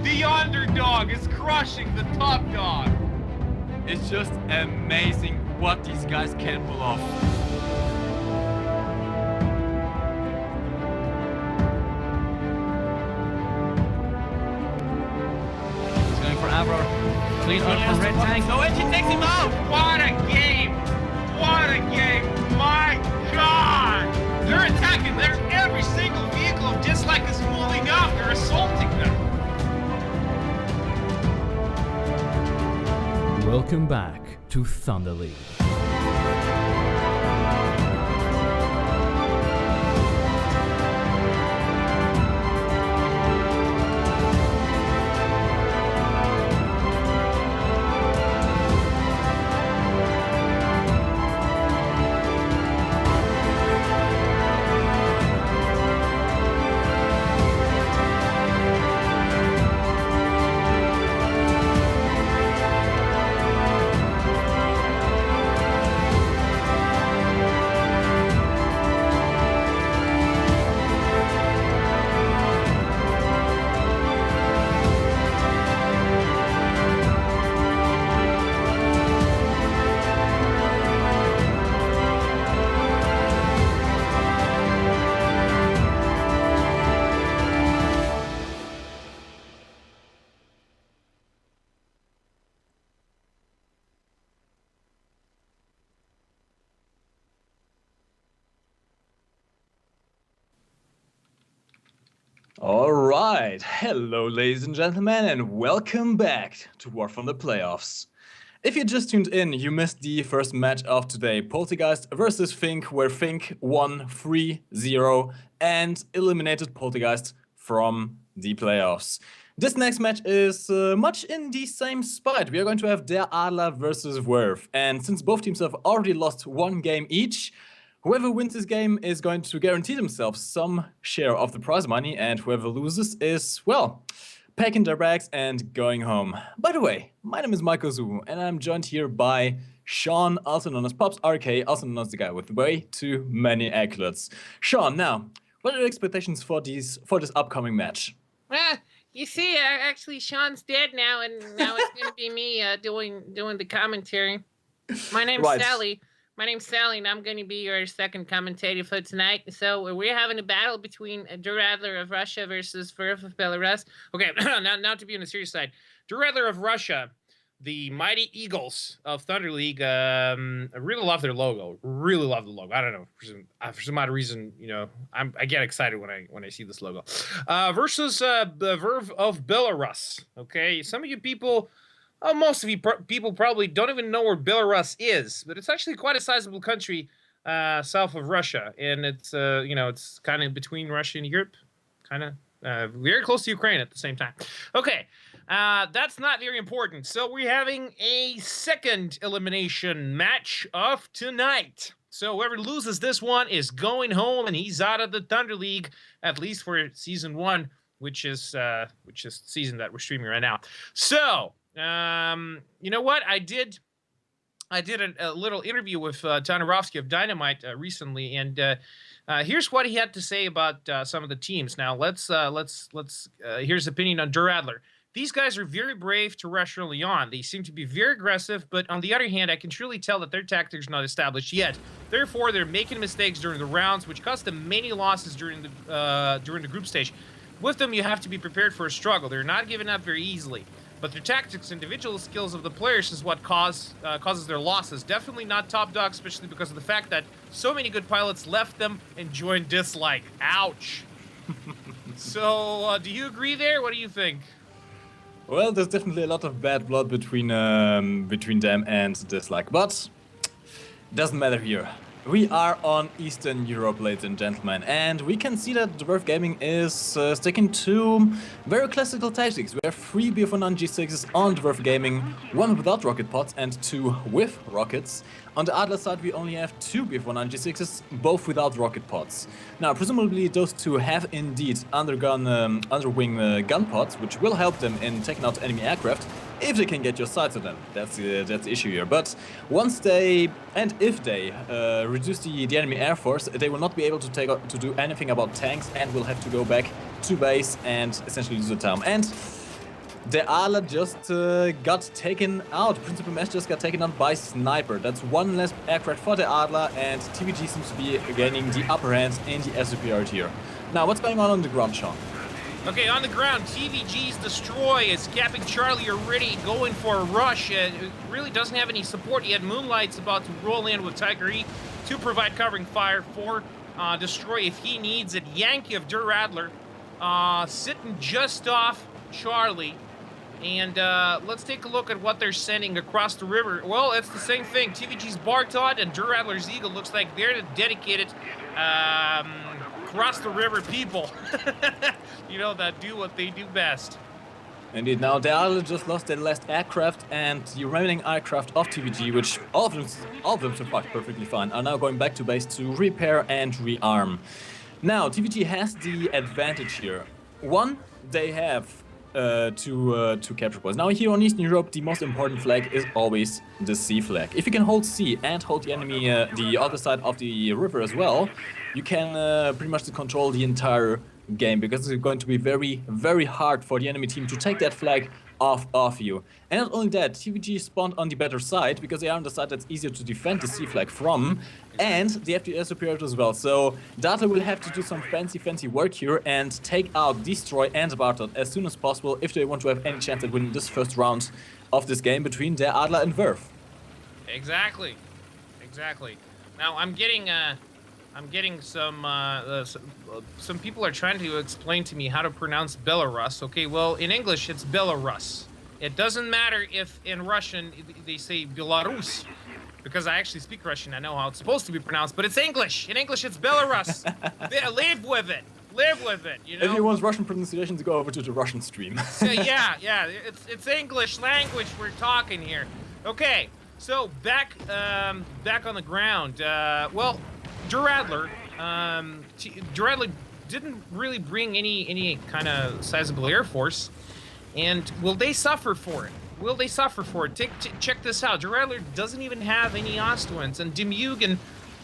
The underdog is crushing the top dog. It's just amazing what these guys can pull off. He's going for Adler. Clean up from Red Tank. So ENG takes him out. What a game! What a game! My God! They're attacking. Every single vehicle of Dislike is moving up. They're assaulting them. Welcome back to Thunder League. Alright, hello ladies and gentlemen, and welcome back to Warthunder playoffs. If you just tuned in, you missed the first match of today, Poltergeist versus Fink, where Fink won 3-0 and eliminated Poltergeist from the playoffs. This next match is much in the same spot. We are going to have Der Adler versus Verve, and since both teams have already lost one game each, whoever wins this game is going to guarantee themselves some share of the prize money, and whoever loses is, well, packing their bags and going home. By the way, my name is Michael Zu, and I'm joined here by Sean, also known as Pops RK, also known as the guy with way too many accolades. Sean, now, what are your expectations for this upcoming match? You see, actually, Sean's dead now, and now it's going to be me doing the commentary. My name's Right. Sally. My name's Sally, and I'm going to be your second commentator for tonight. So we're having a battle between Der Adler of Russia versus Verve of Belarus. Okay, now to be on the serious side. Der Adler of Russia, the Mighty Eagles of Thunder League, I really love their logo. Really love the logo. I don't know, for some odd reason, you know, I get excited when I see this logo. Versus the Verve of Belarus. Okay, some of you people. Most of you people probably don't even know where Belarus is, but it's actually quite a sizable country south of Russia, and it's it's kind of between Russia and Europe, kind of very close to Ukraine at the same time. Okay, that's not very important. So we're having a second elimination match of tonight. So whoever loses this one is going home, and he's out of the Thunder League, at least for season 1, which is the season that we're streaming right now. So. You know what? I did a little interview with Tanarovsky of Dynamite recently, and here's what he had to say about some of the teams. Now let's here's his opinion on Der Adler. These guys are very brave to rush early on. They seem to be very aggressive, but on the other hand, I can truly tell that their tactics are not established yet. Therefore, they're making mistakes during the rounds, which cost them many losses during the group stage. With them, you have to be prepared for a struggle. They're not giving up very easily. But their tactics and individual skills of the players is what causes their losses. Definitely not top dog, especially because of the fact that so many good pilots left them and joined Dislike. Ouch. So, do you agree there? What do you think? Well, there's definitely a lot of bad blood between them and Dislike, but doesn't matter here. We are on Eastern Europe, ladies and gentlemen, and we can see that the Verve Gaming is sticking to very classical tactics. We have 3 BF1 G6s on the Verve Gaming, 1 without rocket pods and 2 with rockets. On the Adler side, we only have 2 BF1 G6s, both without rocket pods. Now, presumably those two have indeed underwing gun pods, which will help them in taking out enemy aircraft, if they can get your sights on them. That's the issue here. But once they, and if they, reduce the enemy air force, they will not be able to do anything about tanks and will have to go back to base and essentially lose the time. And the Adler just got taken out. Principal S just got taken out by Sniper. That's one less aircraft for the Adler, and TVG seems to be gaining the upper hand in the air superiority here. Now, what's going on the ground, Sean? Okay, on the ground, TVG's Destroy is capping Charlie already, going for a rush. It really doesn't have any support yet. Moonlight's about to roll in with Tiger E to provide covering fire for Destroy if he needs it. Yankee of Der Adler sitting just off Charlie. And let's take a look at what they're sending across the river. Well, it's the same thing. TVG's Bartot and Der Adler's Eagle looks like they're the dedicated cross the river people. You know, that do what they do best. Indeed. Now, the Adler just lost their last aircraft, and the remaining aircraft of TVG, which all of them survived perfectly fine, are now going back to base to repair and rearm. Now, TVG has the advantage here. One, they have to capture points. Now, here on Eastern Europe, the most important flag is always the C flag. If you can hold C and hold the enemy the other side of the river as well, you can pretty much control the entire game, because it's going to be very, very hard for the enemy team to take that flag off you. And not only that, TVG spawned on the better side, because they are on the side that's easier to defend the C flag from, and they have the air superiority as well. So Data will have to do some fancy work here and take out Destroy and Bartot as soon as possible if they want to have any chance at winning this first round of this game between their Adler and Verve. Exactly. Now, I'm getting some people are trying to explain to me how to pronounce Belarus. Okay, well, in English, it's Belarus. It doesn't matter if in Russian they say Belarus, because I actually speak Russian. I know how it's supposed to be pronounced, but it's English. In English, it's Belarus. Live with it. You know. If you want Russian pronunciation, to go over to the Russian stream. So, yeah. It's English language we're talking here. Okay, so back on the ground. Well, Der Adler didn't really bring any kind of sizable air force, and will they suffer for it? Check this out. Der Adler doesn't even have any Ostwinds, and Demugen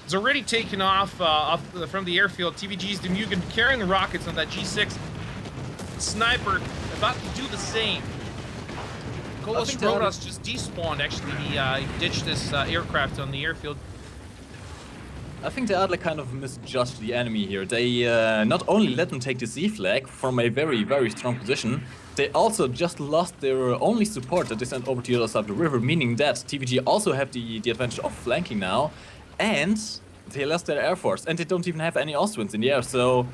is already taken off from the airfield. TVG's Demugen carrying the rockets on that G6 Sniper, about to do the same. Kolos Rodos just despawned, actually. He ditched this aircraft on the airfield. I think the Adler kind of misjudged the enemy here. They not only let them take the Z flag from a very, very strong position, they also just lost their only support that they sent over to the other side of the river, meaning that TVG also have the advantage of flanking now, and they lost their air force, and they don't even have any Ostwinds in the air, so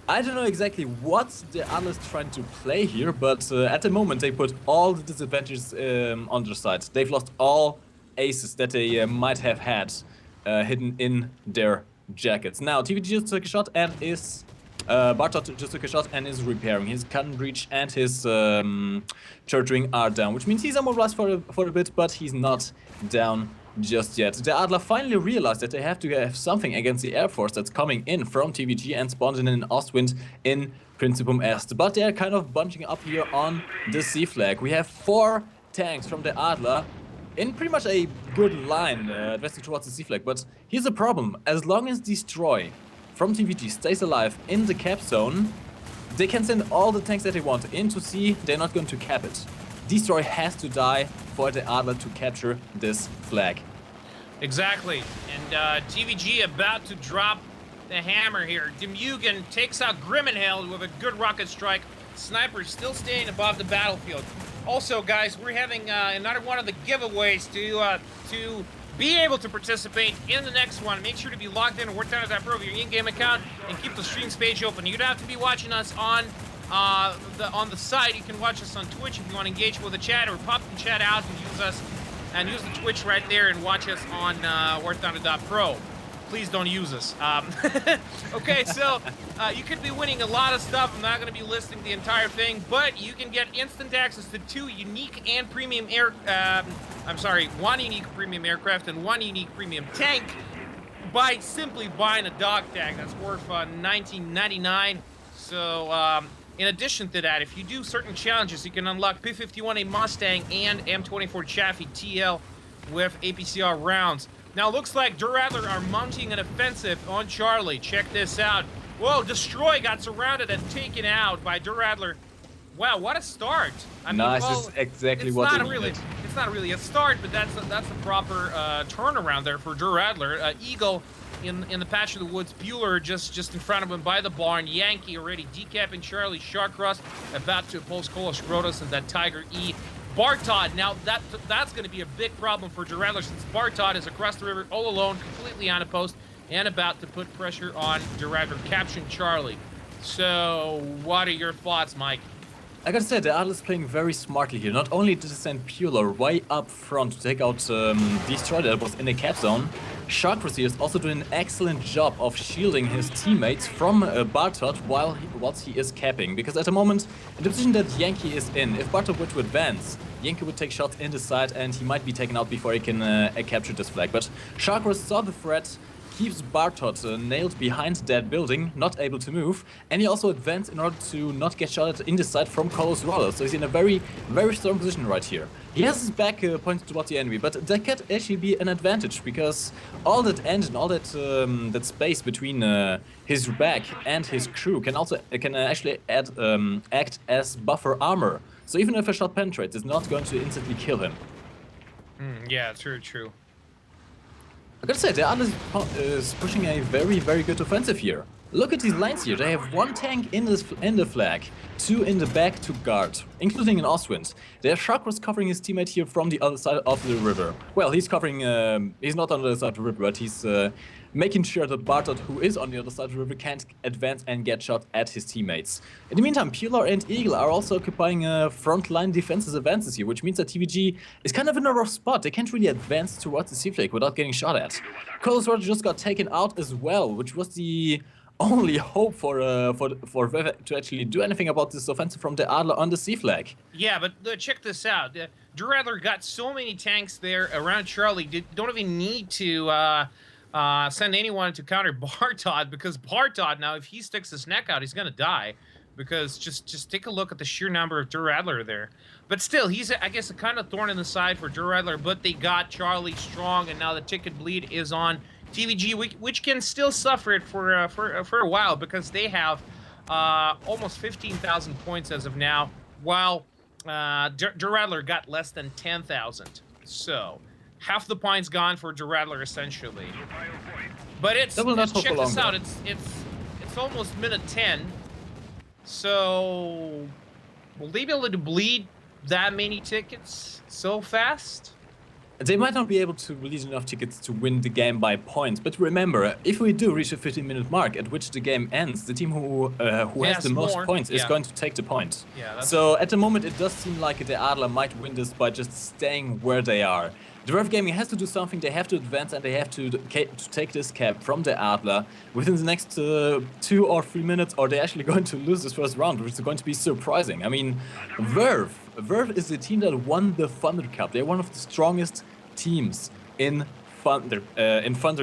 I don't know exactly what the Adler is trying to play here, but at the moment they put all the disadvantages on their side. They've lost all aces that they might have had hidden in their jackets. Now, TVG just took a shot and is... Bartot just took a shot and is repairing. His cannon breach and his church ring are down, which means he's immobilized for a bit, but he's not down just yet. The Adler finally realized that they have to have something against the air force that's coming in from TVG and spawned in an Ostwind in Principum Est. But they're kind of bunching up here on the C flag. We have 4 tanks from the Adler in pretty much a good line advancing towards the C flag. But here's the problem. As long as Destroy from TVG stays alive in the cap zone, they can send all the tanks that they want into C. They're not going to cap it. Destroy has to die for the Adler to capture this flag. Exactly. And TVG about to drop the hammer here. Demugen takes out Grimmenheld with a good rocket strike. Sniper still staying above the battlefield. Also, guys, we're having another one of the giveaways to be able to participate in the next one. Make sure to be logged in to Warthunder.pro with your in-game account and keep the streams page open. You don't have to be watching us on the site. You can watch us on Twitch if you want to engage with the chat, or pop the chat out and use the Twitch right there and watch us on Warthunder.pro. Please don't use us. Okay, so you could be winning a lot of stuff. I'm not going to be listing the entire thing, but you can get instant access to 2 unique and premium one unique premium aircraft and 1 unique premium tank by simply buying a dog tag that's worth $19.99. So in addition to that, if you do certain challenges, you can unlock P-51A Mustang and M24 Chaffee TL with APCR rounds. Now, looks like Der Adler are mounting an offensive on Charlie. Check this out. Whoa, Destroy got surrounded and taken out by Der Adler Wow, what a start! I mean, Nice, well, this is exactly it's what not they really, needed. it's not really a start, but that's a proper turnaround there for Drew Adler. Eagle in the patch of the woods, Bueller just in front of him by the barn. Yankee already decapping Charlie. Shark Ross about to oppose Kolosh Grotos and that Tiger E. Bartod, now that's going to be a big problem for Drew Adler since Bartod is across the river all alone, completely on a post, and about to put pressure on Drew Adler, capturing Charlie. So, what are your thoughts, Mike? I gotta say, the Adler's playing very smartly here. Not only did they send Bueller way up front to take out Destroyer that was in the cap zone, Sharkrossi is also doing an excellent job of shielding his teammates from Bartod whilst he is capping. Because at the moment, in the position that Yankee is in, if Bartod were to advance, Yankee would take shots in the side and he might be taken out before he can capture this flag. But Sharkrossi saw the threat, keeps Bartod nailed behind that building, not able to move, and he also advanced in order to not get shot at in the side from Kolos Roller. So he's in a very, very strong position right here. He has his back pointed towards the enemy, but that can actually be an advantage because all that engine, all that that space between his back and his crew can actually act as buffer armor. So even if a shot penetrates, it's not going to instantly kill him. Yeah, true. I gotta say, the Adler is pushing a very, very good offensive here. Look at these lines here. They have one tank in the flag, two in the back to guard, including an Ostwind. Their Shark was covering his teammate here from the other side of the river. Well, he's covering, he's not on the other side of the river, but he's making sure that Bartod, who is on the other side of the river, can't advance and get shot at his teammates. In the meantime, Bueller and Eagle are also occupying frontline defensive advances here, which means that TVG is kind of in a rough spot. They can't really advance towards the sea flag without getting shot at. Kolos Roger just got taken out as well, which was the only hope for Verve to actually do anything about this offensive from the Adler on the sea flag. Yeah, but check this out. Drew Adler got so many tanks there around Charlie. Don't even need to send anyone to counter Bartod, because Bartod now, if he sticks his neck out, he's gonna die. Because just take a look at the sheer number of Drew Adler there. But still, he's I guess a kind of thorn in the side for Drew Adler. But they got Charlie strong, and now the ticket bleed is on TVG, which can still suffer it for a while because they have almost 15,000 points as of now, while Drew Adler got less than 10,000. So half the points gone for Drew Adler essentially. But check this out. It's almost minute 10. So will they be able to bleed that many tickets so fast? They might not be able to release enough tickets to win the game by points, but remember, if we do reach the 15-minute mark at which the game ends, the team who has the most points is going to take the point. Yeah, so at the moment, it does seem like the Adler might win this by just staying where they are. The Verve Gaming has to do something. They have to advance and they have to take this cap from the Adler within the next 2 or 3 minutes, or they're actually going to lose this first round, which is going to be surprising. I mean, Verve is the team that won the Thunder Cup. They're one of the strongest teams in Thunder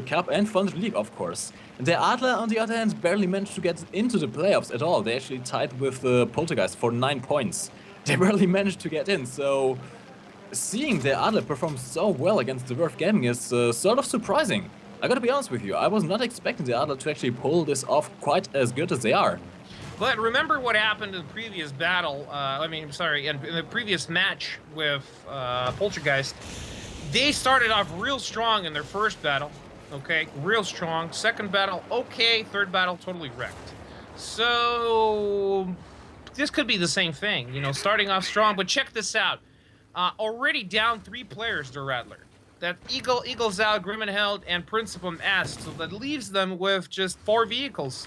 Cup and Thunder League, of course. And the Adler, on the other hand, barely managed to get into the playoffs at all. They actually tied with Poltergeist for 9 points. They barely managed to get in, so seeing the Adler perform so well against the Verve Gaming is sort of surprising. I gotta be honest with you, I was not expecting the Adler to actually pull this off quite as good as they are. But remember what happened in the previous battle, in the previous match with Poltergeist. They started off real strong in their first battle, okay? Real strong. Second battle, okay. Third battle, totally wrecked. So this could be the same thing, you know, starting off strong. But check this out. Already down 3 players to Adler. That Eagle, Zal, Grimmenheld, and Principum S. So that leaves them with just 4 vehicles.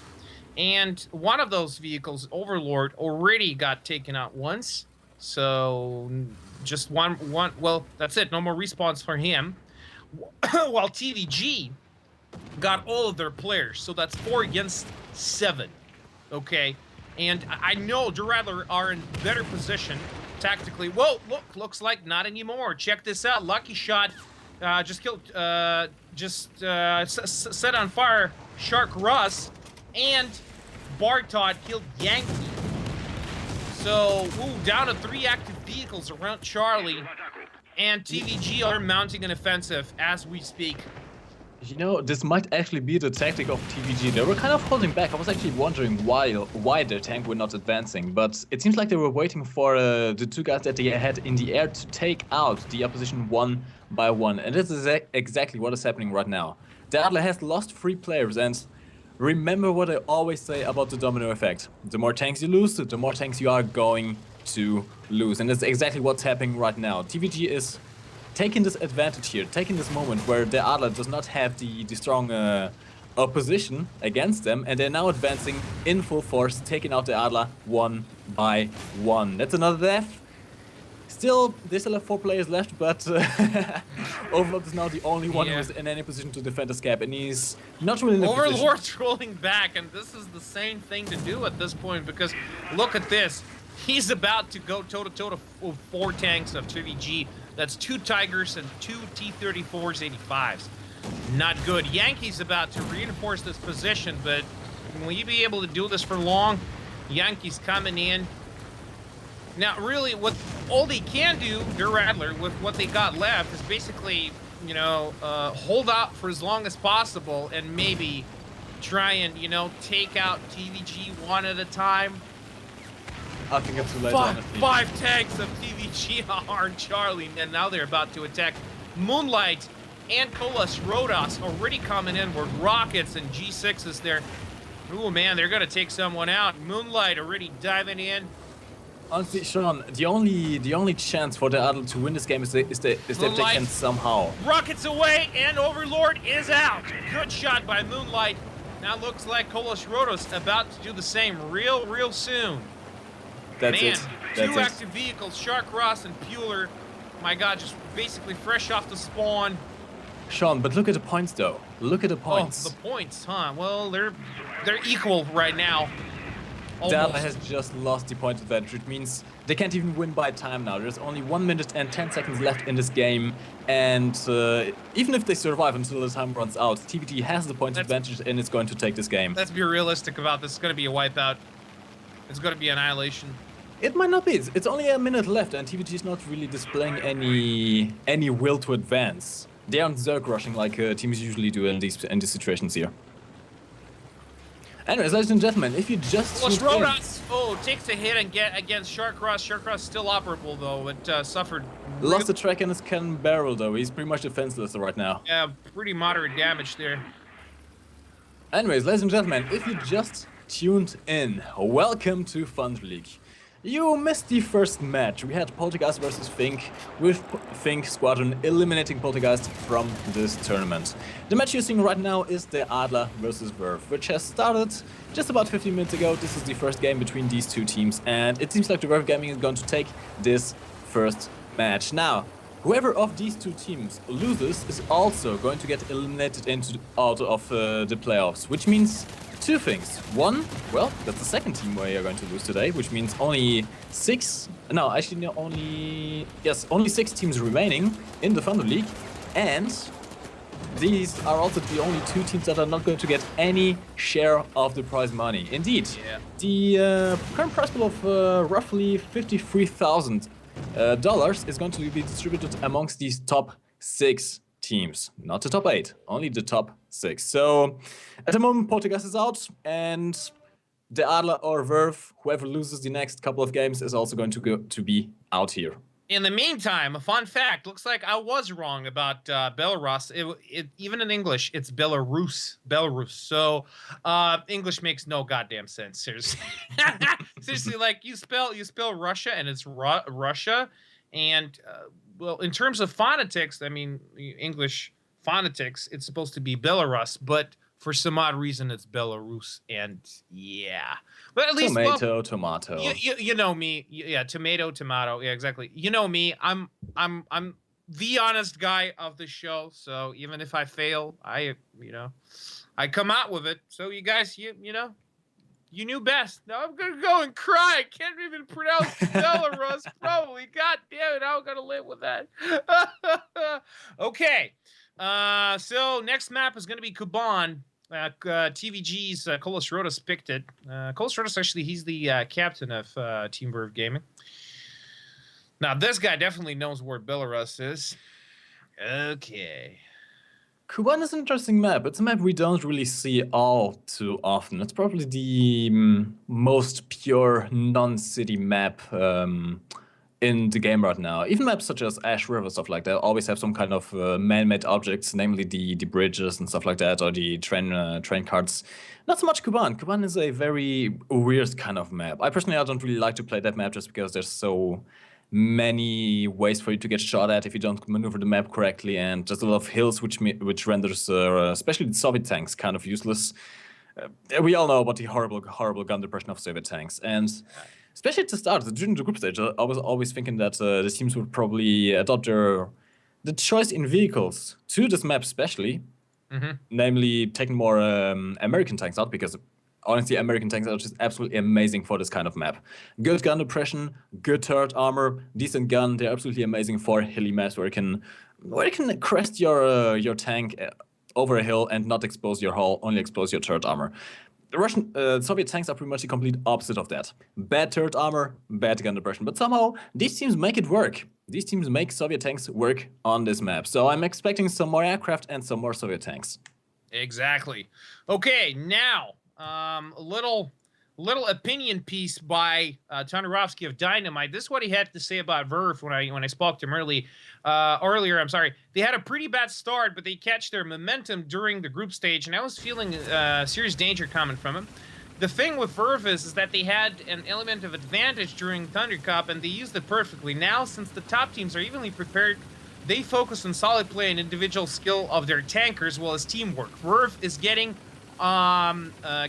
And one of those vehicles, Overlord, already got taken out once. So just one, well, that's it. No more respawns for him. While TVG got all of their players. So that's 4 against 7. Okay. And I know Drew Adler are in better position tactically. Whoa, looks like not anymore. Check this out. Lucky Shot just killed, set on fire Shark Russ, and Bartod killed Yankee. So, down to 3 active vehicles around Charlie, and TVG are mounting an offensive as we speak. You know, this might actually be the tactic of TVG. They were kind of holding back. I was actually wondering why their tank were not advancing, but it seems like they were waiting for the two guys that they had in the air to take out the opposition one by one. And this is exactly what is happening right now. The Adler has lost 3 players, and remember what I always say about the domino effect. The more tanks you lose, the more tanks you are going to lose. And that's exactly what's happening right now. TVG is taking this advantage here, taking this moment where the Adler does not have the strong opposition against them, and they're now advancing in full force, taking out the Adler one by one. That's another death. Still, they still have 4 players left, but Overlord is now the only one who is in any position to defend this gap, and he's not really in a position. Overlord's rolling back, and this is the same thing to do at this point, because look at this. He's about to go toe-to-toe to 4 tanks of TVG. That's 2 Tigers and 2 T-34s 85s. Not good. Yankee's about to reinforce this position, but will you be able to do this for long? Yankee's coming in. Now, really, what all they can do, their Adler, with what they got left, is basically, you know, hold out for as long as possible and maybe try and, you know, take out TVG one at a time. I think it's too late, honestly. 5 tanks of TVG on Charlie, and now they're about to attack Moonlight and Kolos Rhodos already coming in with rockets and G6s there. Ooh, man, they're going to take someone out. Moonlight already diving in. Honestly, Sean, the only chance for the Adler to win this game is that they can somehow. Rockets away, and Overlord is out. Good shot by Moonlight. Now looks like Kolos Rhodos about to do the same real soon. That's Man, it. 2 active vehicles, Shark Ross and Pueller. My God, just basically fresh off the spawn. Sean, but look at the points though. Look at the points. Oh, the points, huh? Well, they're equal right now. Adler has just lost the point advantage, which means they can't even win by time now. There's only 1 minute and 10 seconds left in this game, and even if they survive until the time runs out, TVG has the point advantage and it's going to take this game. Let's be realistic about this. It's going to be a wipeout. It's going to be annihilation. It might not be. It's only a minute left, and TVG is not really displaying any will to advance. They aren't Zerg rushing like teams usually do in these situations here. Anyways, ladies and gentlemen, if you just takes a hit and get against Shark Ross. Shark Ross still operable though, but suffered. Lost the track in his cannon barrel though. He's pretty much defenseless right now. Yeah, pretty moderate damage there. Anyways, ladies and gentlemen, if you just tuned in, welcome to Thunder League. You missed the first match. We had Poltergeist versus Fink, with Fink Squadron eliminating Poltergeist from this tournament. The match you're seeing right now is the Adler versus Verve, which has started just about 15 minutes ago. This is the first game between these two teams, and it seems like the Verve Gaming is going to take this first match. Now, whoever of these two teams loses is also going to get eliminated out of the playoffs, which means 2 things. One, well, that's the second team where you're going to lose today, which means only 6 teams remaining in the Thunder League, and these are also the only 2 teams that are not going to get any share of the prize money. Indeed, the current prize pool of roughly $53,000 is going to be distributed amongst these top 6 teams, not the top 8, only the top 6. So at the moment, Poltergeist is out, and the Adler or Verve, whoever loses the next couple of games, is also going to be out here. In the meantime, a fun fact: looks like I was wrong about Belarus. Even in English, it's Belarus. So English makes no goddamn sense. Seriously, seriously, like you spell Russia and it's Russia, and well, in terms of phonetics, I mean, English phonetics, it's supposed to be Belarus, but for some odd reason, it's Belarus, and yeah. But at least tomato. You know me, yeah, tomato, yeah, exactly. You know me, I'm the honest guy of the show, so even if I fail, I come out with it. So you guys, you knew best. Now I'm gonna go and cry. I can't even pronounce Belarus. Probably. God damn it! I'm gonna live with that. Okay. So next map is gonna be Kuban. TVG's Kolos Rhodos picked it. Kolos Rhodos, actually, he's the captain of Team Verve Gaming. Now this guy definitely knows where Belarus is. Okay. Kuban is an interesting map. It's a map we don't really see all too often. It's probably the most pure non-city map in the game right now. Even maps such as Ash River, stuff like that, always have some kind of man-made objects, namely the bridges and stuff like that, or the train carts. Not so much Kuban. Kuban is a very weird kind of map. I personally don't really like to play that map just because there's so many ways for you to get shot at if you don't maneuver the map correctly, and just a lot of hills which renders especially the Soviet tanks kind of useless. We all know about the horrible gun depression of Soviet tanks, and especially at the start, during the group stage, I was always thinking that the teams would probably adopt the choice in vehicles to this map especially, namely taking more American tanks out, because honestly, American tanks are just absolutely amazing for this kind of map. Good gun depression, good turret armor, decent gun. They're absolutely amazing for hilly maps where you can crest your tank over a hill and not expose your hull, only expose your turret armor. The Soviet tanks are pretty much the complete opposite of that. Bad turret armor, bad gun depression. But somehow, these teams make it work. These teams make Soviet tanks work on this map. So I'm expecting some more aircraft and some more Soviet tanks. Exactly. Okay, now a little opinion piece by Tonarovsky of Dynamite. This is what he had to say about Verve when I spoke to him earlier. I'm sorry. They had a pretty bad start, but they catch their momentum during the group stage, and I was feeling serious danger coming from him. The thing with Verve is that they had an element of advantage during Thunder Cup, and they used it perfectly. Now, since the top teams are evenly prepared, they focus on solid play and individual skill of their tankers, as well as teamwork. Verve is getting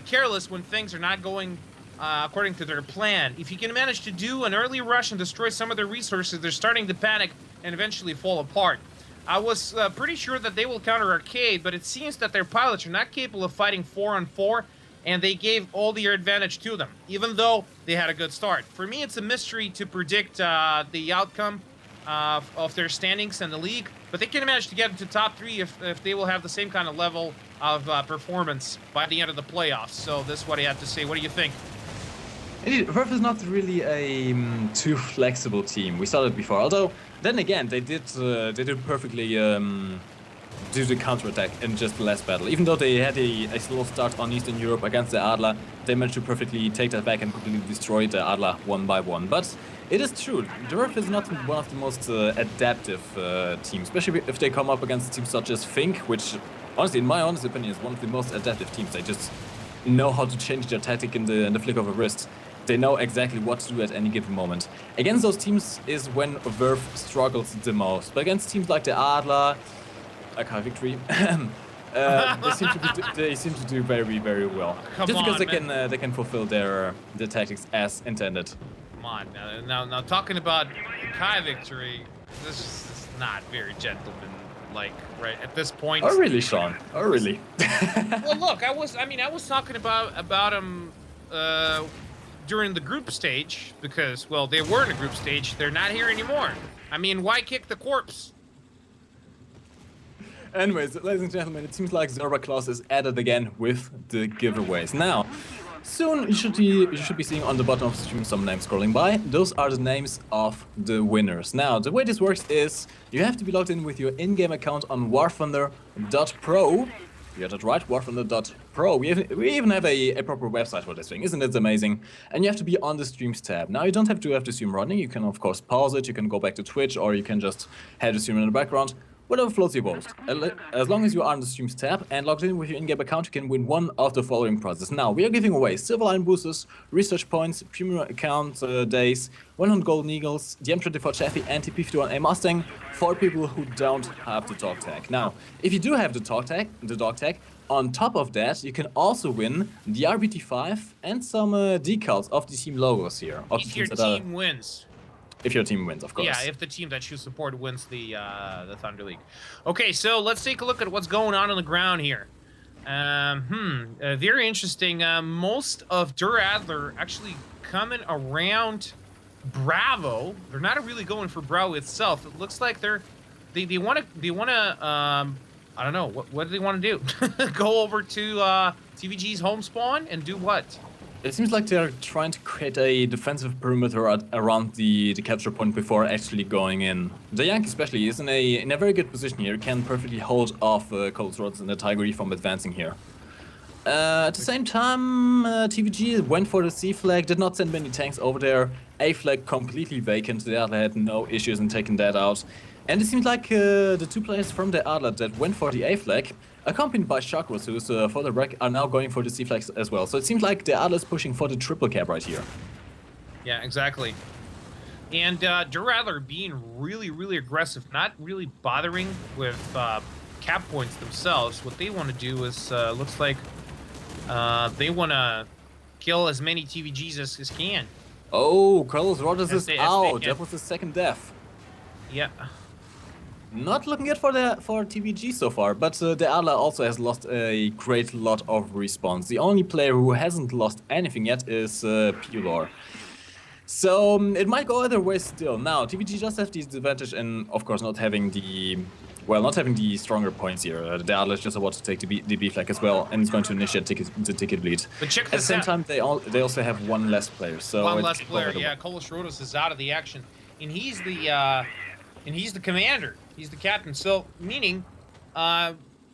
careless when things are not going according to their plan. If you can manage to do an early rush and destroy some of their resources, they're starting to panic and eventually fall apart. I was pretty sure that they will counter Arcade, but it seems that their pilots are not capable of fighting 4-on-4, and they gave all the advantage to them, even though they had a good start. For me, it's a mystery to predict the outcome of their standings in the league, but they can manage to get into top 3 if they will have the same kind of level of performance by the end of the playoffs. So this is what I have to say. What do you think? Indeed, Verve is not really a too flexible team. We saw that before. Although, then again, they did perfectly do the counterattack in just the last battle. Even though they had a slow start on Eastern Europe against the Adler, they managed to perfectly take that back and completely destroy the Adler one by one. But it is true, Verve is not one of the most adaptive teams, especially if they come up against teams such as Fink, which, honestly, in my honest opinion, is one of the most adaptive teams. They just know how to change their tactic in the flick of a wrist. They know exactly what to do at any given moment. Against those teams is when Verve struggles the most. But against teams like the Adler, okay, victory. They seem to do very, very well. Just because they can fulfill their tactics as intended. Come on, now talking about Kai victory, this is not very gentleman-like, right at this point. Oh really, Sean? Oh really? Well, look, I was talking about him during the group stage because, well, they were in a group stage. They're not here anymore. I mean, why kick the corpse? Anyways, ladies and gentlemen, it seems like Zorba Claus is at it again with the giveaways. Now, soon you should be seeing on the bottom of the stream some names scrolling by. Those are the names of the winners. Now, the way this works is you have to be logged in with your in-game account on Warthunder.pro. You got that right, Warthunder.pro. We even have a proper website for this thing. Isn't it amazing? And you have to be on the streams tab. Now, you don't have to have the stream running. You can, of course, pause it. You can go back to Twitch, or you can just have the stream in the background. Whatever floats your boat. As long as you are on the streams tab and logged in with your in-game account, you can win one of the following prizes. Now, we are giving away Silver Line boosters, research points, premium account days, 100 Golden Eagles, the M24 Chaffee, and the P51A Mustang for people who don't have the dog tag. Now, if you do have the dog tag, on top of that, you can also win the RBT5 and some decals of the team logos here. If your team wins. If your team wins, of course. Yeah, if the team that you support wins the Thunder League. Okay, so let's take a look at what's going on the ground here. Very interesting. Most of Adler actually coming around Bravo. They're not really going for Bravo itself. It looks like they want to I don't know, what do they want to do? Go over to TVG's home spawn and do what? It seems like they're trying to create a defensive perimeter around the capture point before actually going in. The Yank especially is in a very good position here, can perfectly hold off Cold Swords and the Tiger from advancing here. At the same time, TVG went for the C flag, did not send many tanks over there. A flag completely vacant, the Adler had no issues in taking that out. And it seems like the two players from the Adler that went for the A flag, accompanied by Chakras, who's for the wreck, are now going for the C flags as well. So it seems like the Adler is pushing for the triple cap right here. Yeah, exactly. And Der Adler being really, really aggressive, not really bothering with cap points themselves. What they want to do is, looks like they want to kill as many TVGs as can. Oh, Carlos Rogers is out. That was his second death. Yeah. Not looking good for TVG so far, but the Adler also has lost a great lot of respawns. The only player who hasn't lost anything yet is Pulor. So it might go either way still. Now, TVG just have the advantage in, of course, not having the stronger points here. The Adler is just about to take the B flag as well, and it's going to initiate the ticket bleed. But check At the this same out. time, they also have one less player. So One less player, yeah. Kolos Rodos is out of the action, and he's the commander. He's the captain. So meaning,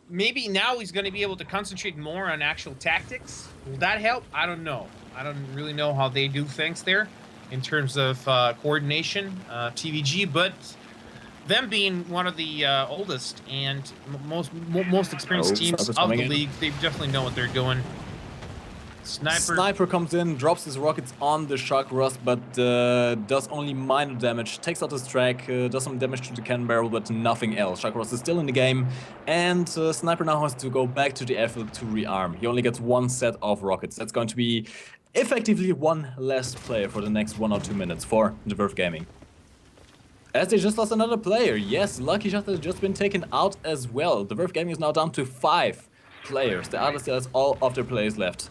maybe now he's going to be able to concentrate more on actual tactics. Will that help? I don't know. I don't really know how they do things there in terms of coordination, TVG, but them being one of the oldest and most experienced teams of the league, they definitely know what they're doing. Sniper comes in, drops his rockets on the Chakras, but does only minor damage, takes out his track, does some damage to the cannon barrel, but nothing else. Chakras is still in the game, and Sniper now has to go back to the airfield to rearm. He only gets one set of rockets. That's going to be effectively one less player for the next 1 or 2 minutes for the Verve Gaming. As they just lost another player. Yes, Lucky Shot has just been taken out as well. The Verve Gaming is now down to 5 players. The Adler still has all of their players left.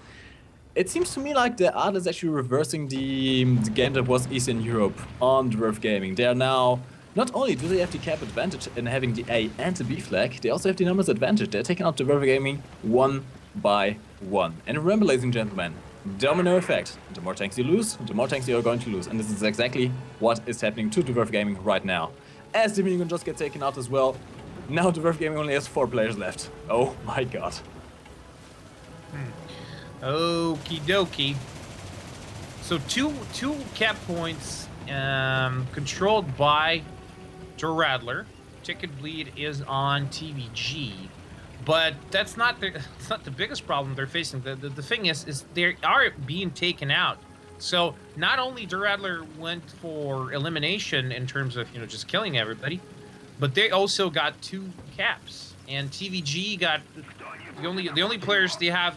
It seems to me like the Adler is actually reversing the game that was Eastern Europe on the Verve Gaming. They are now, not only do they have the cap advantage in having the A and the B flag, they also have the numbers advantage. They're taking out the Verve Gaming 1 by 1. And remember, ladies and gentlemen, domino effect. The more tanks you lose, the more tanks you are going to lose. And this is exactly what is happening to the Verve Gaming right now. As the minigun just get taken out as well, now the Verve Gaming only has 4 players left. Oh my god. Okie dokie. So two cap points controlled by Der Adler. Ticket bleed is on TVG. But that's not the biggest problem they're facing. The thing is they are being taken out. So not only Der Adler went for elimination in terms of just killing everybody, but they also got 2 caps. And TVG got the only players they have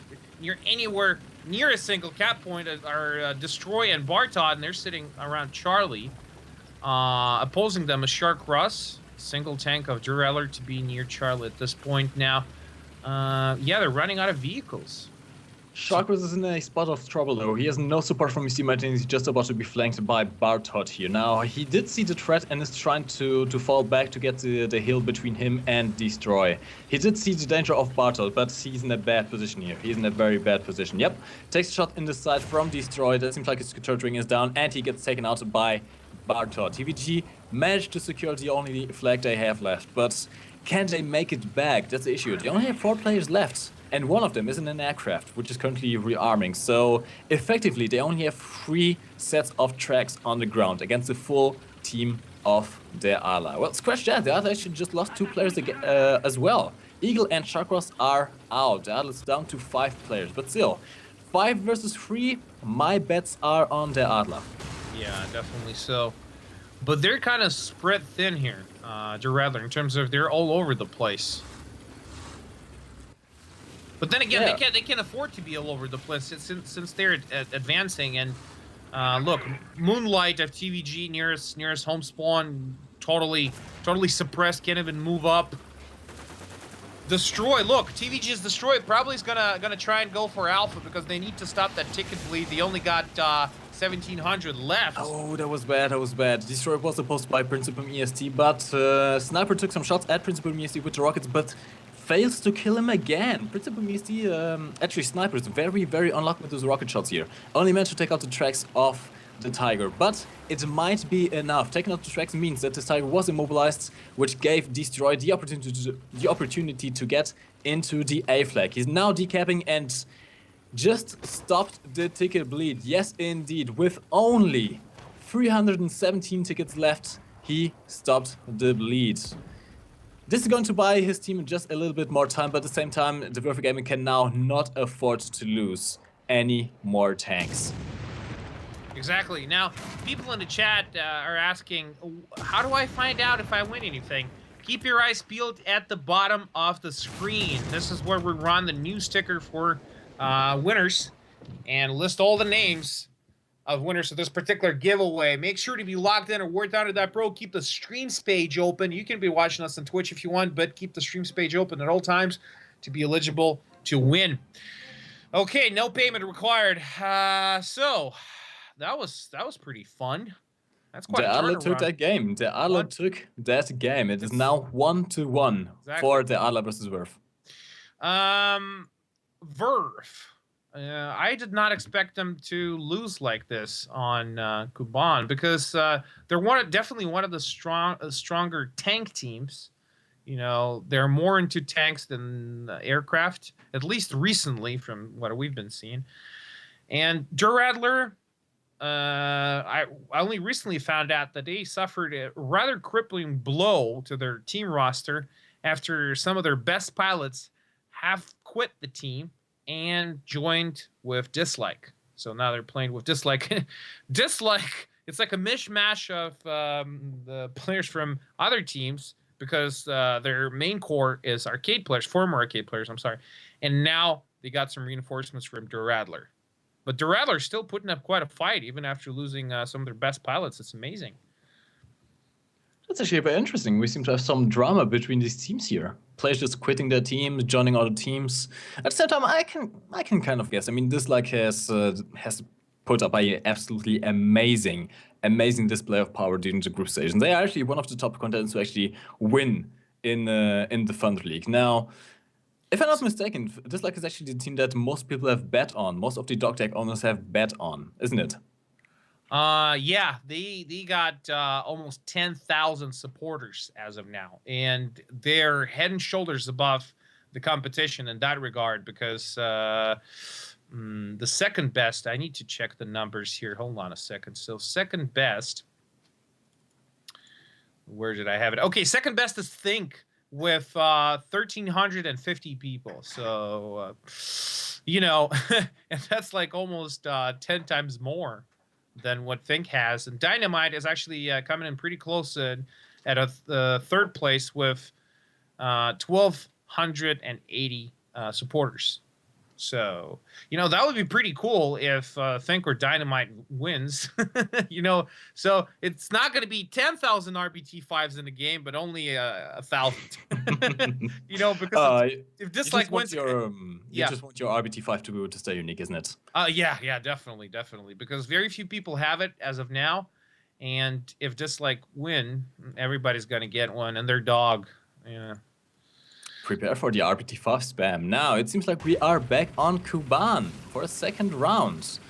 anywhere near a single cap point are Destroy and Bartod, and they're sitting around Charlie. Opposing them is Shark Russ, single tank of Der Adler to be near Charlie at this point now. Yeah, they're running out of vehicles. Chakras is in a spot of trouble though. He has no support from his teammate and he's just about to be flanked by Bartod here. Now, he did see the threat and is trying to fall back to get the hill between him and Destroy. He did see the danger of Bartod, but he's in a bad position here. He's in a very bad position. Yep, takes a shot in the side from Destroy. That seems like his turret ring is down and he gets taken out by Bartod. TVG managed to secure the only flag they have left, but can they make it back? That's the issue. They only have 4 players left. And one of them is in an aircraft, which is currently rearming. So effectively, they only have 3 sets of tracks on the ground against the full team of the Adler. Well, scratch that. The Adler actually just lost 2 players as well. Eagle and Chakras are out. The Adler is down to 5 players. But still, 5 versus 3, my bets are on the Adler. Yeah, definitely so. But they're kind of spread thin here, Der Adler, in terms of they're all over the place. But then again, they can't afford to be all over the place since they're advancing. And look, Moonlight of TVG nearest home spawn, totally suppressed, can't even move up. Destroy, look, TVG's Destroy probably is gonna try and go for Alpha because they need to stop that ticket bleed. They only got 1,700 left. Oh, that was bad, Destroy was supposed to buy Principum EST, but Sniper took some shots at Principum EST with the rockets, but fails to kill him again. Principal Misty, actually Sniper is very, very unlucky with those rocket shots here. Only managed to take out the tracks of the Tiger, but it might be enough. Taking out the tracks means that this Tiger was immobilized, which gave Destroy the opportunity to get into the A flag. He's now decapping and just stopped the ticket bleed. Yes, indeed, with only 317 tickets left, he stopped the bleed. This is going to buy his team just a little bit more time, but at the same time, the Verve Gaming can now not afford to lose any more tanks. Exactly. Now, people in the chat are asking, how do I find out if I win anything? Keep your eyes peeled at the bottom of the screen. This is where we run the new sticker for winners and list all the names of winners of this particular giveaway. Make sure to be logged in at Warthunder.pro. Keep the streams page open. You can be watching us on Twitch if you want, but keep the streams page open at all times to be eligible to win. Okay, no payment required. So that was pretty fun. That's quite The a Adler turnaround. took that game. The Adler took that game. It is now 1-1 for the Adler versus Verve. Verve. I did not expect them to lose like this on Kuban because they're definitely one of the stronger tank teams. You know, they're more into tanks than aircraft, at least recently from what we've been seeing. And Adler, I only recently found out that they suffered a rather crippling blow to their team roster after some of their best pilots have quit the team and joined with Dislike. So now they're playing with Dislike. Dislike, it's like a mishmash of the players from other teams because their main core is arcade players, former arcade players, I'm sorry. And now they got some reinforcements from Adler. But Adler's still putting up quite a fight even after losing some of their best pilots. It's amazing. That's actually very interesting. We seem to have some drama between these teams here. Players just quitting their teams, joining other teams. At the same time, I can kind of guess. I mean, Dislike has put up an absolutely amazing display of power during the group stage. And they are actually one of the top contenders to actually win in the Thunder League. Now, if I'm not mistaken, Dislike is actually the team that most people have bet on. Most of the dog tag owners have bet on, isn't it? Yeah, they got almost 10,000 supporters as of now, and they're head and shoulders above the competition in that regard because the second best, I need to check the numbers here. Hold on a second. So second best, where did I have it? Okay, second best is Think with 1,350 people. So, you know, and that's like almost 10 times more than what Think has. And Dynamite is actually coming in pretty close at a third place with 1,280 supporters. So, you know, that would be pretty cool if Think or Dynamite wins. You know, so it's not going to be 10,000 RBT5s in the game, but only 1,000. You know, because if Dislike wins, you just want your RBT5 to stay unique, isn't it? Yeah, definitely. Because very few people have it as of now, and if Dislike win, everybody's going to get one, and their dog, yeah. Prepare for the RBT5 spam. Now, it seems like we are back on Kuban for a second round.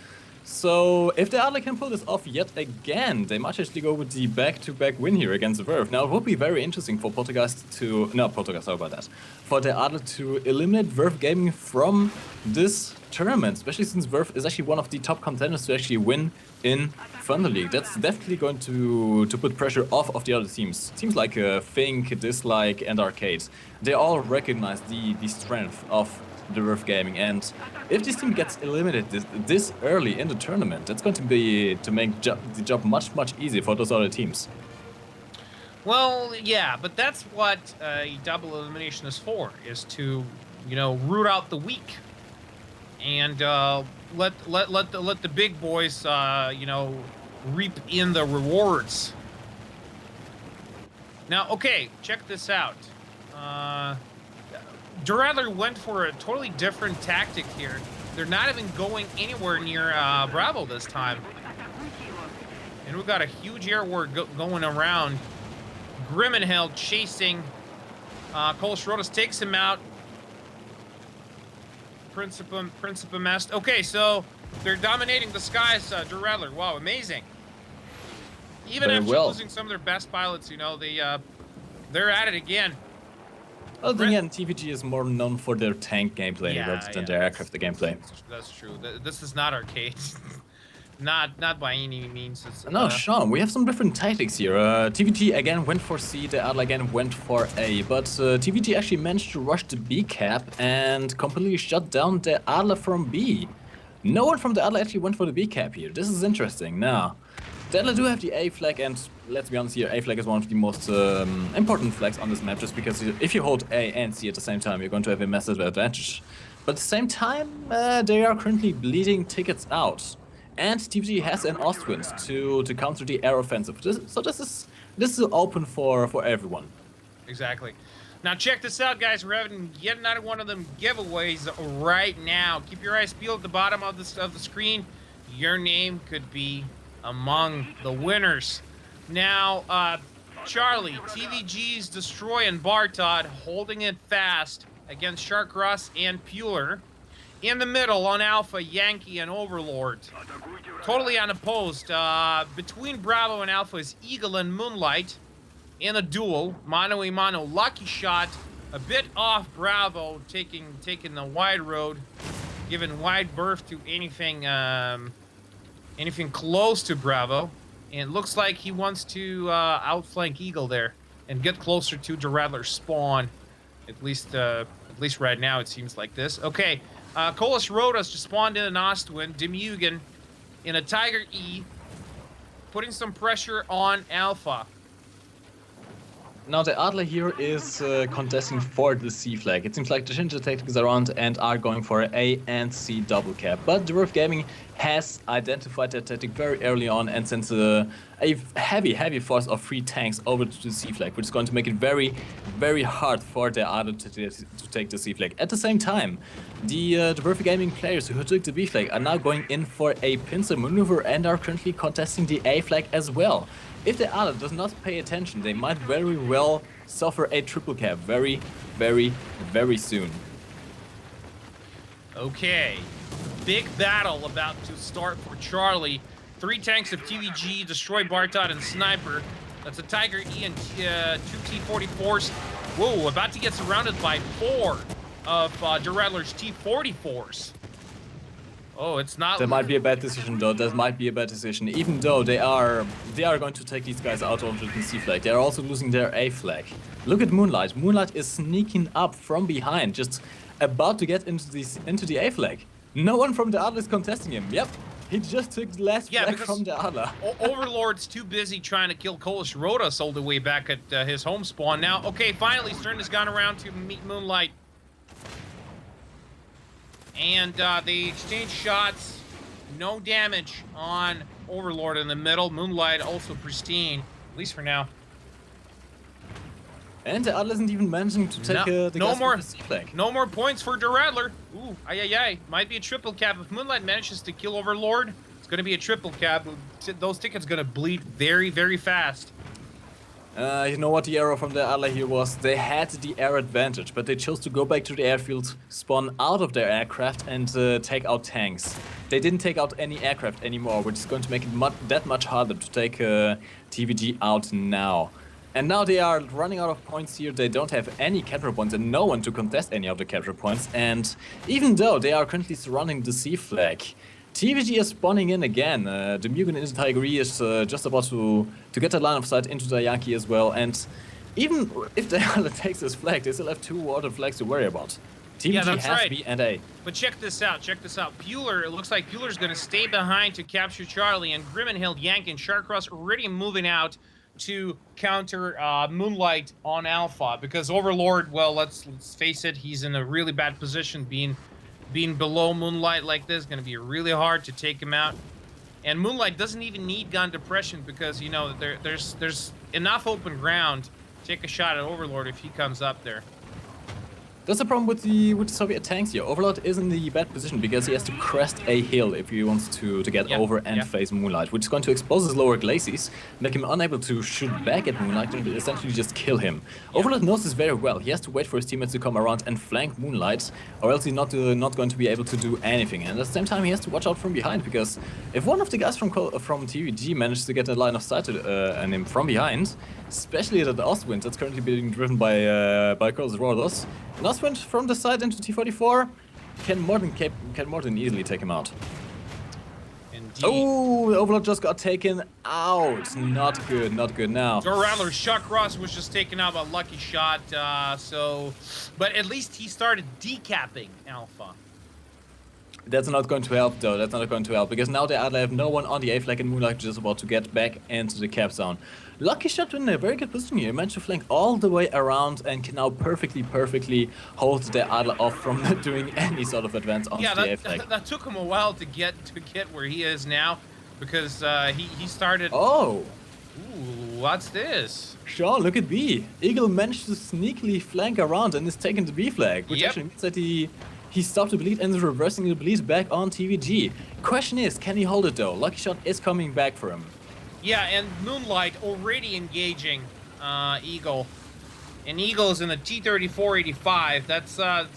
So, if the Adler can pull this off yet again, they might actually go with the back-to-back win here against the Verve. Now, it would be very interesting for sorry about that. For the Adler to eliminate Verve Gaming from this tournament, especially since Verve is actually one of the top contenders to actually win in Thunder League. That's definitely going to put pressure off of the other teams. Teams like Think, Dislike, and Arcade. They all recognize the strength of the Verve Gaming, and if this team gets eliminated this early in the tournament, that's going to make the job much easier for those other teams. Well, yeah, but that's what a double elimination is for, is to, you know, root out the weak and let the big boys, you know, reap in the rewards. Now, okay, check this out. Adler went for a totally different tactic here. They're not even going anywhere near Bravo this time. And we've got a huge air war going around. Grim and Hell chasing Kolos Rodas takes him out. Principum Est. Okay, so they're dominating the skies, Drew Adler. Wow, amazing. Even Very after well. losing some of their best pilots, you know, they're at it again. Well, then again, TVG is more known for their tank gameplay rather than their aircraft gameplay. That's true. This is not arcade. not by any means. It's, No, Sean, we have some different tactics here. TVG again went for C, the Adler again went for A, but TVG actually managed to rush the B cap and completely shut down the Adler from B. No one from the Adler actually went for the B cap here. This is interesting. Now, the Adler do have the A flag, and let's be honest here, A flag is one of the most important flags on this map, just because if you hold A and C at the same time, you're going to have a massive advantage. But at the same time, they are currently bleeding tickets out. And TVG has an Ostwind to counter the air offensive. So this is open for everyone. Exactly. Now check this out, guys. We're having yet another one of them giveaways right now. Keep your eyes peeled at the bottom of the screen. Your name could be among the winners. Now, Charlie, TVG's destroying Bartod, holding it fast against Shark Ross and Puler. In the middle on Alpha, Yankee and Overlord. Totally unopposed. Between Bravo and Alpha is Eagle and Moonlight. In a duel, mano a mano, Lucky Shot, a bit off Bravo, taking the wide road, giving wide berth to anything close to Bravo. And it looks like he wants to outflank Eagle there and get closer to the Rattler spawn. At least right now it seems like this. Okay. Kolos Rodas just spawned in an Ostwind, Demugan in a Tiger E, putting some pressure on Alpha. Now the Adler here is contesting for the C flag. It seems like the Shinja tactics are around and are going for A and C double cap. But the Verve Gaming has identified that tactic very early on and sends a heavy force of 3 tanks over to the C flag, which is going to make it very, very hard for the Adler to take the C flag. At the same time, the Verve Gaming players who took the B flag are now going in for a pincer maneuver and are currently contesting the A flag as well. If the Adler does not pay attention, they might very well suffer a triple cap very, very, very soon. Okay, big battle about to start for Charlie. 3 tanks of TVG destroy Bartod and Sniper. That's a Tiger E and 2 T-44s. Whoa, about to get surrounded by 4 of Derattler's T-44s. Oh, it's not. That might be a bad decision, though. That might be a bad decision. Even though they are going to take these guys out onto the C flag, they are also losing their A flag. Look at Moonlight. Moonlight is sneaking up from behind, just about to get into the A flag. No one from the Adler is contesting him. Yep, he just took the last flag from the Adler. Overlord's too busy trying to kill Kolos Rodas all the way back at his home spawn. Now, okay, finally, Stern has gone around to meet Moonlight. And they exchange shots. No damage on Overlord in the middle. Moonlight also pristine, at least for now. And the Adler isn't even managing to take the guys from the C flag. No more points for Derattler. Ooh, ay. Might be a triple cap. If Moonlight manages to kill Overlord, it's going to be a triple cap. Those tickets going to bleed very, very fast. You know what the error from the Adler here was? They had the air advantage, but they chose to go back to the airfield, spawn out of their aircraft and take out tanks. They didn't take out any aircraft anymore, which is going to make it that much harder to take TVG out now. And now they are running out of points here. They don't have any capture points and no one to contest any of the capture points. And even though they are currently surrounding the C flag, TVG is spawning in again. The Mugen into Tiger E is just about to get a line of sight into the Yankee as well. And even if the Adler takes this flag, they still have 2 other flags to worry about. TVG has B and A. But check this out. Puler, it looks like Puler's going to stay behind to capture Charlie, and Grimmenhild, Yankee, and Sharkcross already moving out to counter Moonlight on Alpha. Because Overlord, well, let's face it, he's in a really bad position being below Moonlight like this. Going to be really hard to take him out. And Moonlight doesn't even need gun depression because, you know, there's enough open ground to take a shot at Overlord if he comes up there. That's the problem with the Soviet tanks here. Overlord is in the bad position because he has to crest a hill if he wants to get over and face Moonlight, which is going to expose his lower glacis, make him unable to shoot back at Moonlight and essentially just kill him. Overlord knows this very well. He has to wait for his teammates to come around and flank Moonlight, or else he's not going to be able to do anything. And at the same time, he has to watch out from behind, because if one of the guys from TVG manages to get a line of sight on him from behind, especially at the Ostwind that's currently being driven by Carlos Rodos, an Ostwind from the side into T44 can more than easily take him out. Indeed. Oh, the Overlord just got taken out. Not good now. Rattler's shot cross was just taken out by a lucky shot, but at least he started decapping Alpha. That's not going to help though, that's not going to help, because now the Adler have no one on the A flag and Moonlight is just about to get back into the cap zone. Lucky shot in a very good position here, he managed to flank all the way around and can now perfectly hold the Adler off from not doing any sort of advance on the A flag. That took him a while to get where he is now, because he started... Oh! Ooh, what's this? Sean, look at B. Eagle managed to sneakily flank around and is taking the B flag, which actually means that he stopped the bleed and is reversing the bleed back on TVG. Question is, can he hold it though? Lucky shot is coming back for him. Yeah, and Moonlight already engaging Eagle. And Eagle's in the T-34-85. That's a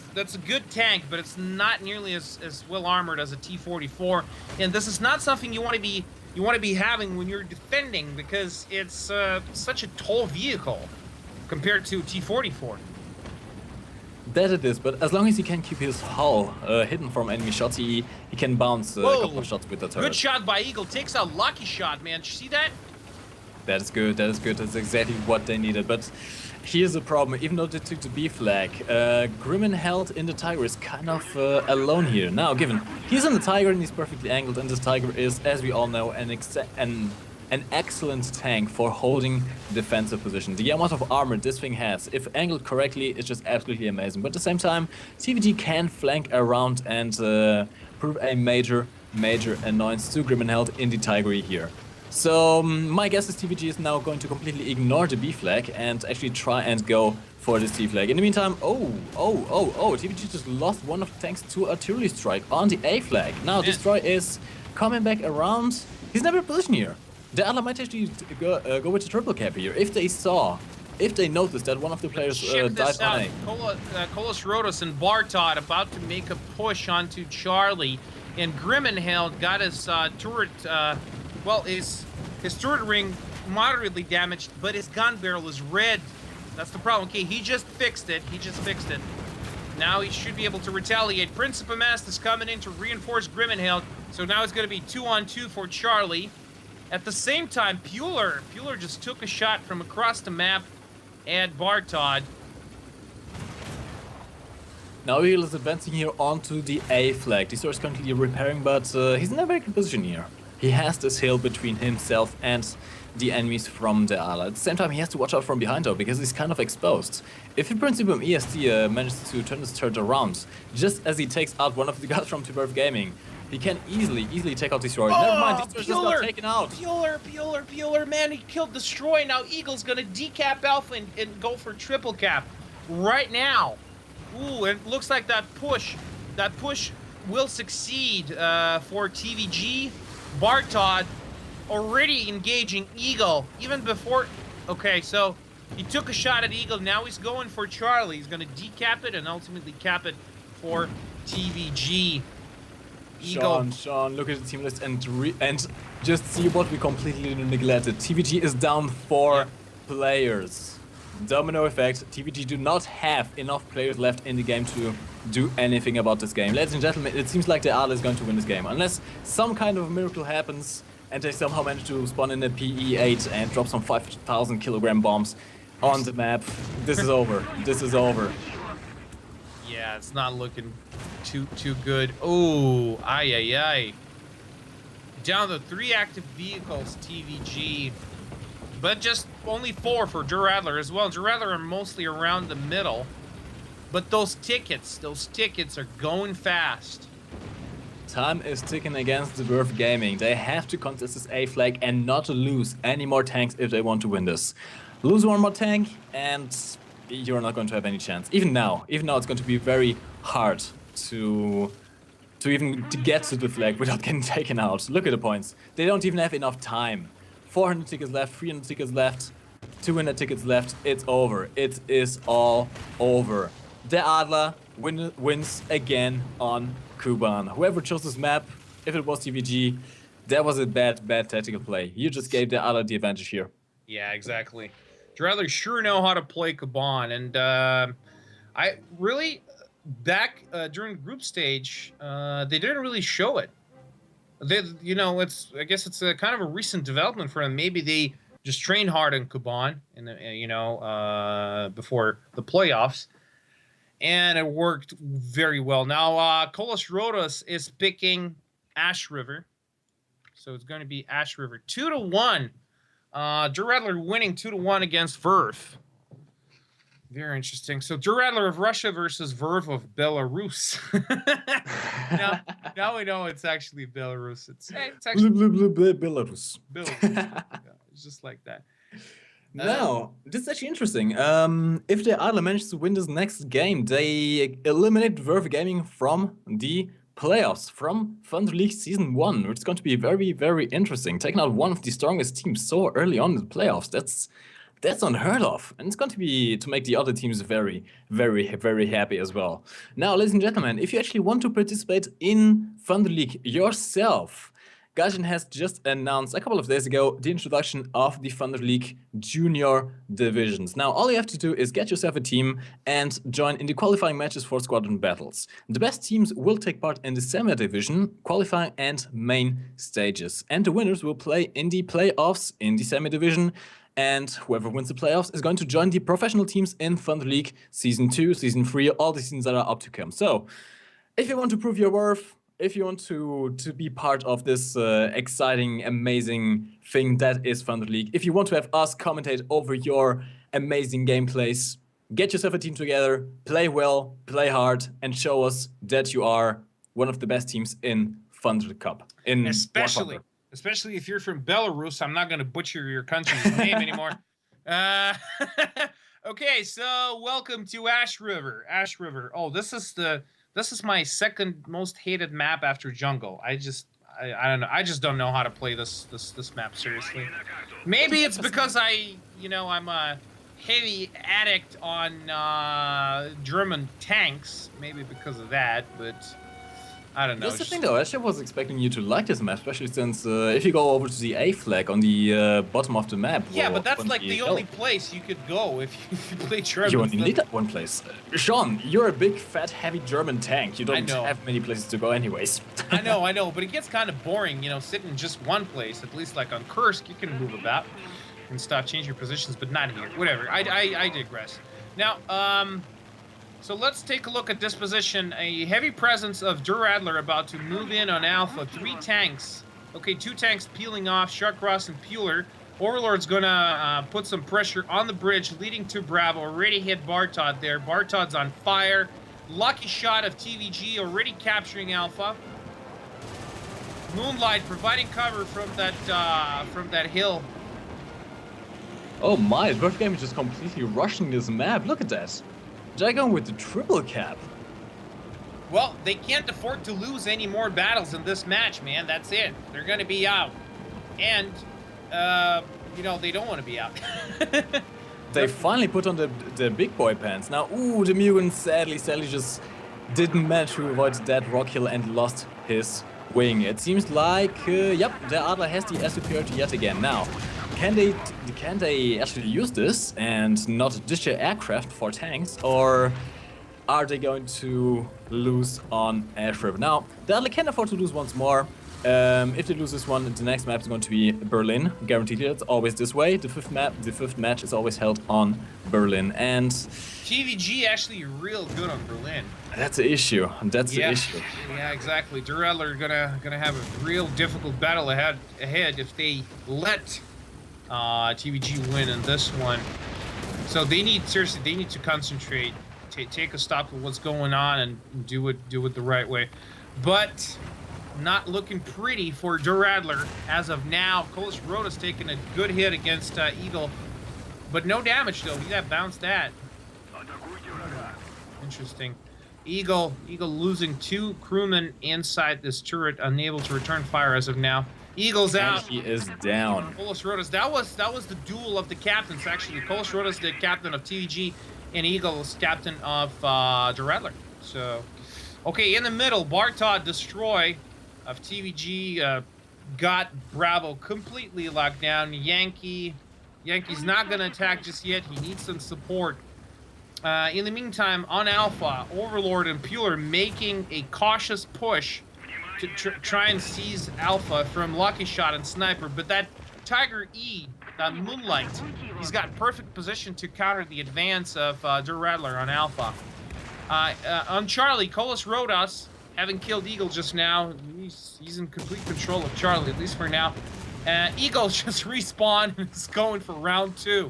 good tank, but it's not nearly as well armored as a T-44. And this is not something you want to be having when you're defending, because it's such a tall vehicle compared to T-44. That it is, but as long as he can keep his hull hidden from enemy shots, he can bounce a couple of shots with the turret. Good shot by Eagle. Takes a lucky shot, man. Did you see that? That is good, that is good. That's exactly what they needed. But here's the problem. Even though they took the B flag, Grimmenheld in the Tiger is kind of alone here. Now, given he's in the Tiger and he's perfectly angled, and this Tiger is, as we all know, an excellent tank for holding defensive position. The amount of armor this thing has, if angled correctly, is just absolutely amazing. But at the same time, TVG can flank around and prove a major annoyance to Grimmenheld in the Tiger here. So my guess is TVG is now going to completely ignore the B flag and actually try and go for this C flag. In the meantime, TVG just lost one of the tanks to artillery strike on the A flag. Now Destroy is coming back around. He's never in position here. The Adler might actually go with the triple cap here. If they noticed that one of the players died on A. Kolos Rodos and Bartod about to make a push onto Charlie, and Grimmenheld got his turret, his turret ring moderately damaged, but his gun barrel is red. That's the problem. Okay, he just fixed it. Now he should be able to retaliate. Principe Mast is coming in to reinforce Grimmenheld, so now it's going to be 2-on-2 for Charlie. At the same time, Pueller just took a shot from across the map at Bartod. Now he is advancing here onto the A flag. Destroy is currently repairing, but he's in a very good position here. He has this hill between himself and the enemies from the Adler. At the same time, he has to watch out from behind though, because he's kind of exposed. If in principle EST manages to turn his turret around, just as he takes out one of the guys from Verve Gaming, he can easily take out Destroy. Never mind, Destroy just got taken out. Pueller, man, he killed Destroy. Now Eagle's gonna decap Alpha and go for triple cap right now. Ooh, it looks like that push will succeed for TVG. Bartod already engaging Eagle, even before... Okay, so he took a shot at Eagle, now he's going for Charlie. He's gonna decap it and ultimately cap it for TVG. Eagle. Sean, look at the team list and just see what we completely neglected. TVG is down 4 players. Domino effect, TVG do not have enough players left in the game to do anything about this game. Ladies and gentlemen, it seems like the Adler is going to win this game. Unless some kind of miracle happens and they somehow manage to spawn in a PE-8 and drop some 5,000 kilogram bombs on the map. This is over. This is over. Yeah, it's not looking too good. Oh, ay. Down to 3 active vehicles, TVG. But just only 4 for Adler as well. Adler are mostly around the middle. But those tickets are going fast. Time is ticking against the Verve Gaming. They have to contest this A flag and not to lose any more tanks if they want to win this. Lose one more tank and you're not going to have any chance. Even now, it's going to be very hard to get to the flag without getting taken out. Look at the points. They don't even have enough time. 400 tickets left, 300 tickets left, 200 tickets left. It's over. It is all over. The Adler wins again on Kuban. Whoever chose this map, if it was TVG, that was a bad tactical play. You just gave the Adler the advantage here. Yeah, exactly. Adler sure know how to play Kuban, and I really back during group stage, they didn't really show it. They, I guess it's a kind of a recent development for them. Maybe they just trained hard in Kuban, before the playoffs, and it worked very well. Now, Kolos Rodos is picking Ash River, so it's going to be Ash River 2-1. Adler winning 2-1 against Verve. Very interesting. So Adler of Russia versus Verve of Belarus. now we know it's actually Belarus. It's actually Belarus. Belarus. It's just like that. Now, this is actually interesting. If the Adler manages to win this next game, they eliminate Verve Gaming from the playoffs, from Thunder League Season 1, which is going to be very, very interesting. Taking out one of the strongest teams so early on in the playoffs, that's unheard of. And it's going to make the other teams very, very, very happy as well. Now, ladies and gentlemen, if you actually want to participate in Thunder League yourself, Gaijin has just announced a couple of days ago the introduction of the Thunder League Junior divisions. Now, all you have to do is get yourself a team and join in the qualifying matches for squadron battles. The best teams will take part in the semi-division, qualifying and main stages. And the winners will play in the playoffs in the semi-division. And whoever wins the playoffs is going to join the professional teams in Thunder League Season 2, Season 3, all the seasons that are up to come. So, if you want to prove your worth, if you want to be part of this exciting, amazing thing that is Thunder League, if you want to have us commentate over your amazing gameplays, get yourself a team together, play well, play hard, and show us that you are one of the best teams in Thunder Cup. Especially if you're from Belarus. I'm not going to butcher your country's name anymore. Okay, so welcome to Ash River. Ash River. Oh, this is my second most hated map after Jungle. I don't know. I just don't know how to play this map seriously. Maybe it's because I'm a heavy addict on German tanks. Maybe because of that, but I don't know. That's the thing though, actually I was expecting you to like this map, especially since if you go over to the A flag on the bottom of the map. Yeah, but that's like the only place you could go if you play German. You only need that one place. Sean, you're a big, fat, heavy German tank. You don't have many places to go anyways. I know, but it gets kind of boring, sitting in just one place. At least like on Kursk, you can move about and stuff, change your positions, but not here. Whatever, I digress. Now, so let's take a look at this position. A heavy presence of Adler about to move in on Alpha. 3 tanks. Okay, 2 tanks peeling off. Sharkross and Pueller. Overlord's gonna put some pressure on the bridge, leading to Bravo. Already hit Bartod there. Bartod's on fire. Lucky shot of TVG, already capturing Alpha. Moonlight providing cover from that hill. Oh my, Verve Game is just completely rushing this map. Look at that. They're going with the triple cap. Well, they can't afford to lose any more battles in this match, man. That's it. They're going to be out. And, they don't want to be out. They finally put on the big boy pants. Now, the Mugen sadly just didn't manage to avoid that rock hill and lost his wing. It seems like, the Adler has the air superiority yet again. Now, can they actually use this and not ditch their aircraft for tanks, or are they going to lose on Ash River? Now, the Adler can afford to lose once more. If they lose this one, the next map is going to be Berlin, guaranteed. It's always this way. The fifth match is always held on Berlin, and TVG actually real good on Berlin. That's the issue. That's the issue. Yeah, exactly. Adler gonna have a real difficult battle ahead if they let TVG win in this one. So they need to concentrate, take a stop at what's going on and do it the right way. But not looking pretty for Adler as of now. Kolos Roda's taking a good hit against Eagle, but no damage though. He got bounced at. interesting. Eagle losing 2 crewmen inside this turret, unable to return fire as of now. Eagle's And out. he is down. Kolos Rodas, that was the duel of the captains, actually. Kolos Rodas, the captain of TVG, and Eagle's captain of Adler. So, okay, in the middle, Bartod Destroy of TVG got Bravo completely locked down. Yankee's not going to attack just yet. He needs some support. In the meantime, on Alpha, Overlord and Puler making a cautious push to try and seize Alpha from Lucky Shot and Sniper, but that Tiger E, that Moonlight, he's got perfect position to counter the advance of Adler on Alpha. On Charlie, Kolos Rodas, having killed Eagle just now, he's in complete control of Charlie, at least for now. Eagle just respawned and is going for round 2.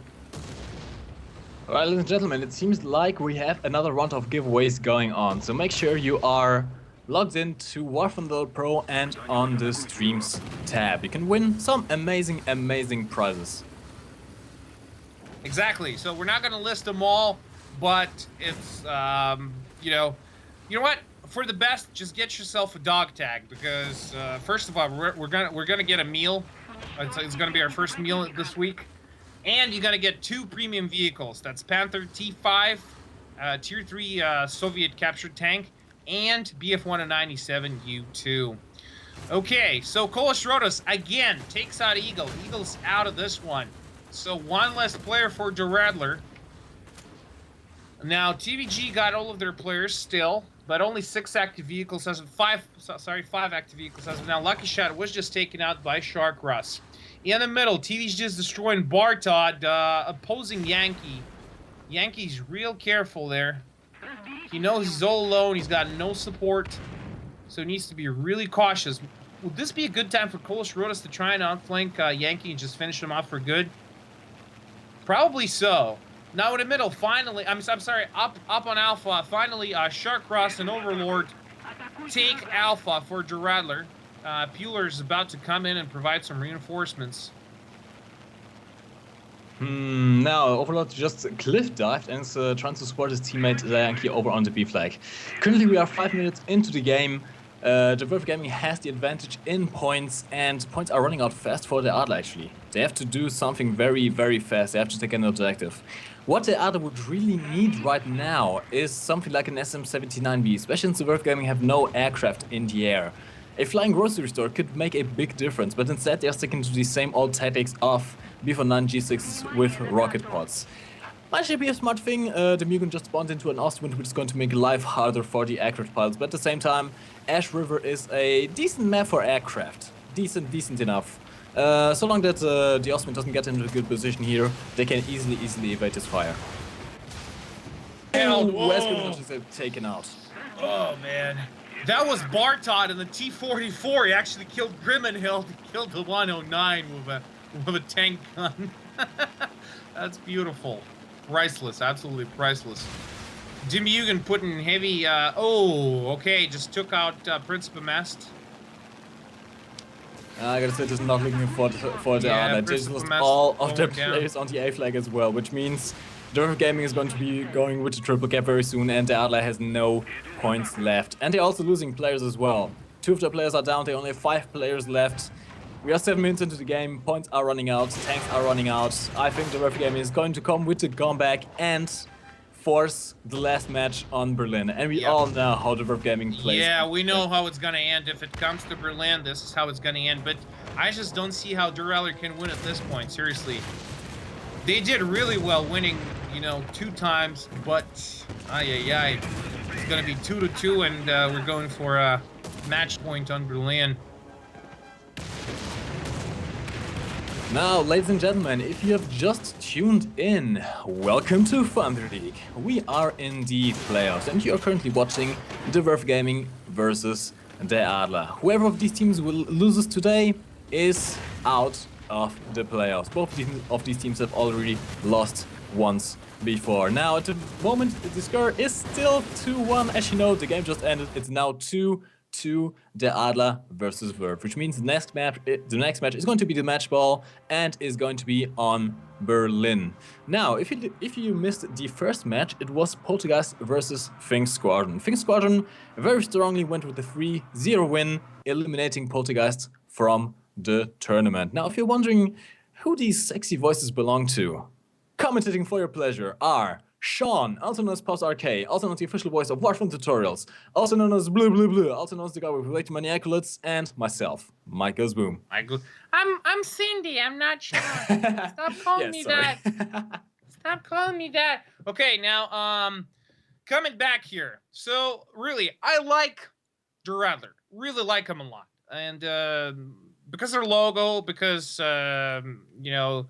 Alright, ladies and gentlemen, it seems like we have another round of giveaways going on, so make sure you are logged in to Warthunder.pro and on the streams tab. You can win some amazing prizes. Exactly, so we're not going to list them all, but it's, you know what? For the best, just get yourself a dog tag, because first of all, we're gonna get a meal. It's gonna be our first meal this week. And you're gonna get 2 premium vehicles. That's Panther T5, Tier 3 Soviet captured tank, and BF-197U2. Okay, so Kolos Rodas again takes out Eagle. Eagle's out of this one. So 1 less player for Adler. Now TVG got all of their players still, but only 6 active vehicles as of 5 active vehicles as of now. Lucky Shot was just taken out by Shark Russ. In the middle, TV's just destroying Bartod, opposing Yankee. Yankee's real careful there. He knows he's all alone, he's got no support, so he needs to be really cautious. Would this be a good time for Kolos Rodas to try and outflank Yankee and just finish him off for good? Probably so. Now in the middle, finally, I'm sorry, up on Alpha, finally, Shark Cross and Overlord take Alpha for Adler. Puler's about to come in and provide some reinforcements. Now Overlord just cliff dived and is trying to support his teammate Yankee over on the B flag. Currently we are 5 minutes into the game. The Verve Gaming has the advantage in points, and points are running out fast for the Adler actually. They have to do something very fast, they have to take an objective. What the Adler would really need right now is something like an SM-79B, especially since the Verve Gaming have no aircraft in the air. A flying grocery store could make a big difference, but instead they are sticking to the same old tactics of B-49 G6s with rocket pods. Might be a smart thing, the Mugen just spawned into an Ostwind, which is going to make life harder for the aircraft pilots, but at the same time, Ash River is a decent map for aircraft. Decent enough. So long that the Ostwind doesn't get into a good position here, they can easily evade his fire. Hell, Westwood is taken out. Oh man. That was Bartod in the T-44. He actually killed Grimmenhill. He killed the 109 with a tank gun. That's beautiful. Priceless, absolutely priceless. Dimugen putting heavy, okay, just took out Principe Mast. I gotta say, just not looking for the Adler. They just lost all of their players on the A flag as well, which means Verve Gaming is going to be going with the triple cap very soon, and the Adler has no points left. And they're also losing players as well. 2 of their players are down, they only have 5 players left. We are 7 minutes into the game, points are running out, tanks are running out. I think the Verve Gaming is going to come with the comeback and force the last match on Berlin. And we all know how the Verve Gaming plays. Yeah, we know how it's gonna end. If it comes to Berlin, this is how it's gonna end. But I just don't see how Adler can win at this point, seriously. They did really well winning, 2 times, but it's gonna be 2-2, and we're going for a match point on Berlin. Now, ladies and gentlemen, if you have just tuned in, welcome to Thunder League. We are in the playoffs, and you are currently watching the Verve Gaming versus the Adler. Whoever of these teams will loses today is out of the playoffs. Both of these teams have already lost once before. Now, at the moment, the score is still 2-1. As you know, the game just ended. It's now 2-2 to the Adler versus Verve, which means the next match is going to be the match ball and is going to be on Berlin. Now, if you missed the first match, it was Poltergeist versus Fink Squadron. Fink Squadron very strongly went with the 3-0 win, eliminating Poltergeist from the tournament. Now, if you're wondering who these sexy voices belong to, commentating for your pleasure are Sean, also known as Pops RK, also known as the official voice of Warthunder Tutorials, also known as Blue Blue Blue, also known as the guy with related maniaculates, and myself, Mike Goes Boom. I'm Cindy. I'm not Sean. Stop calling me that. Stop calling me that. Okay, now coming back here. So really, I like Der Adler. Really like him a lot, and because their logo, because you know.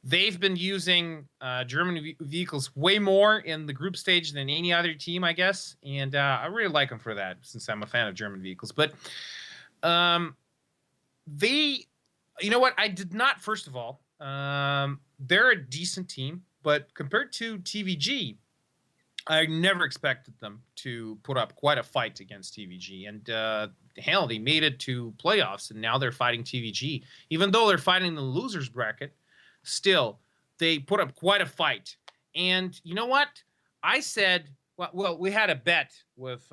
They've been using German vehicles way more in the group stage than any other team, I guess. And I really like them for that, since I'm a fan of German vehicles. But you know what? I did not, first of all, they're a decent team. But compared to TVG, I never expected them to put up quite a fight against TVG. And hell, they made it to playoffs, and now they're fighting TVG. Even though they're fighting the losers bracket, still, they put up quite a fight. And you know what? I said, well, we had a bet with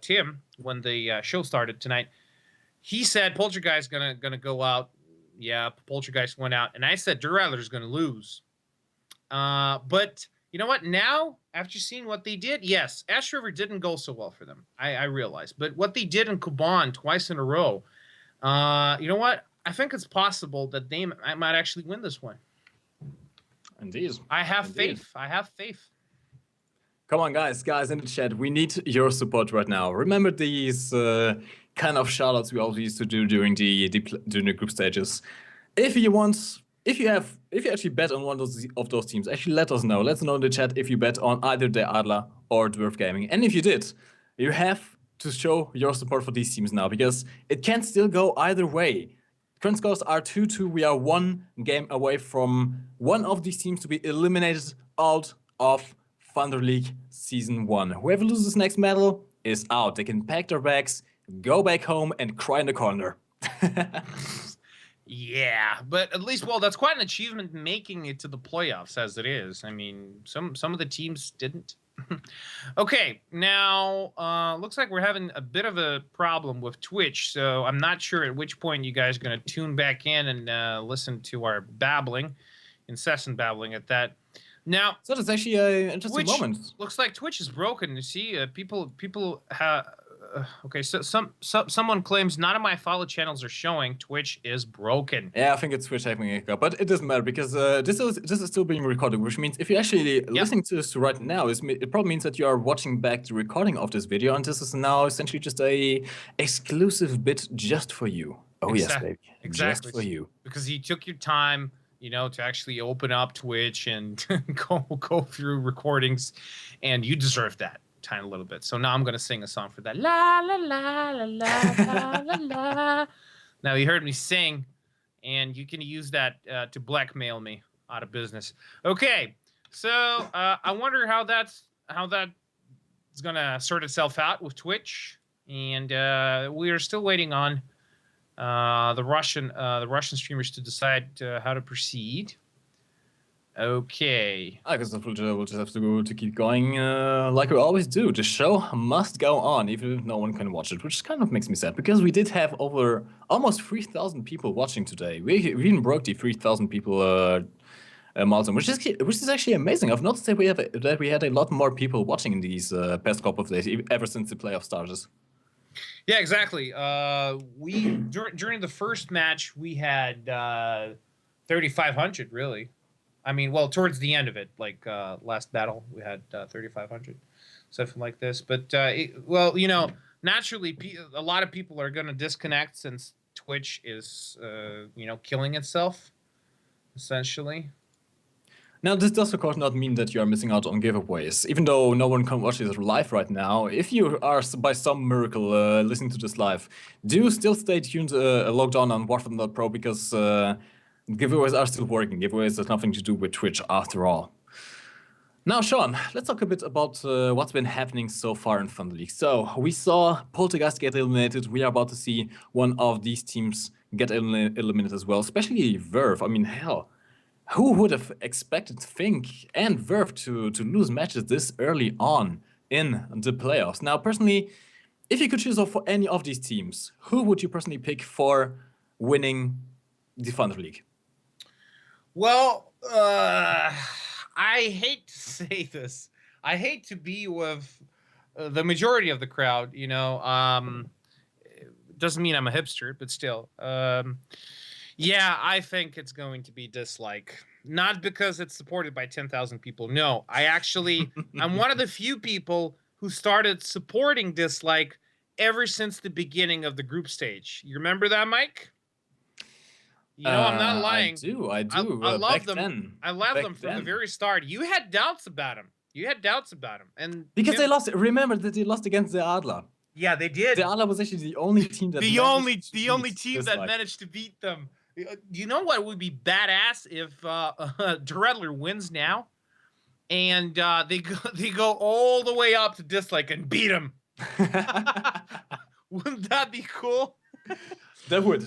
Tim when the show started tonight. He said Poltergeist gonna go out. Yeah, Poltergeist went out. And I said Der Adler's gonna lose. But you know what? Now, after seeing what they did, yes, Ash River didn't go so well for them. I realized. But what they did in Kuban twice in a row, you know what? I think it's possible that they might actually win this one. Indeed. I have faith. I have faith. Come on, guys in the chat. We need your support right now. Remember these kind of shoutouts we always used to do during the group stages. If you actually bet on one of those teams, actually let us know. Let us know in the chat if you bet on either the Adler or Dwarf Gaming. And if you did, you have to show your support for these teams now, because it can still go either way. Current scores are 2-2. We are one game away from one of these teams to be eliminated out of Thunder League Season 1. Whoever loses next medal is out. They can pack their bags, go back home, and cry in the corner. Yeah, but at least, well, that's quite an achievement making it to the playoffs as it is. I mean, some of the teams didn't. Okay, now looks like we're having a bit of a problem with Twitch, so I'm not sure at which point you guys are going to tune back in and listen to our babbling, incessant babbling at that. Now, so that's actually an interesting moment. Looks like Twitch is broken. You see, people have. Okay, so someone claims none of my follow channels are showing. Twitch is broken. Yeah, I think it's Twitch having a hiccup, but it doesn't matter because this is still being recorded, which means if you're actually listening to this right now, it probably means that you are watching back the recording of this video, and this is now essentially just a exclusive bit just for you. Oh yes, baby, exactly, just for you. Because you took your time, you know, to actually open up Twitch and go through recordings, and you deserve that. Tiny little bit. So now I'm gonna sing a song for that. La la la la la la la. Now you heard me sing, and you can use that to blackmail me out of business. Okay, so I wonder how that's gonna sort itself out with Twitch, and we are still waiting on the Russian streamers to decide how to proceed. Okay. I guess we'll just have to keep going like we always do. The show must go on, even if no one can watch it, which kind of makes me sad, because we did have over almost 3,000 people watching today. We even broke the 3,000 people milestone, which is actually amazing. I've noticed that we had a lot more people watching in these past couple of days, ever since the playoff started. Yeah, exactly. During the first match we had 3,500 really. I mean, well, towards the end of it, like last battle, we had 3,500, something like this. But, well, you know, naturally, a lot of people are going to disconnect since Twitch is, you know, killing itself, essentially. Now, this does, of course, not mean that you are missing out on giveaways. Even though no one can watch this live right now, if you are, by some miracle, listening to this live, do still stay tuned, logged on Warthunder.pro, because... giveaways are still working. Giveaways has nothing to do with Twitch after all. Now, Sean, let's talk a bit about what's been happening so far in Thunder League. So we saw Poltergeist get eliminated. We are about to see one of these teams get eliminated as well, especially Verve. I mean, hell, who would have expected Fink and Verve to lose matches this early on in the playoffs? Now, personally, if you could choose for any of these teams, who would you personally pick for winning the Thunder League? Well, I hate to say this. I hate to be with the majority of the crowd, you know. Doesn't mean I'm a hipster, but still. Yeah, I think it's going to be Dislike. Not because it's supported by 10,000 people. No, I'm one of the few people who started supporting Dislike ever since the beginning of the group stage. You remember that, Mike? You know, I'm not lying. I do. I love back them. then. I love Back them from the then. very start. You had doubts about him. And Because they lost. Remember that they lost against the Adler. Yeah, they did. The Adler was actually the only team that the only team that Dislike. managed to beat them. You know what would be badass if Adler wins now, and they go all the way up to Dislike and beat him. Wouldn't that be cool? That would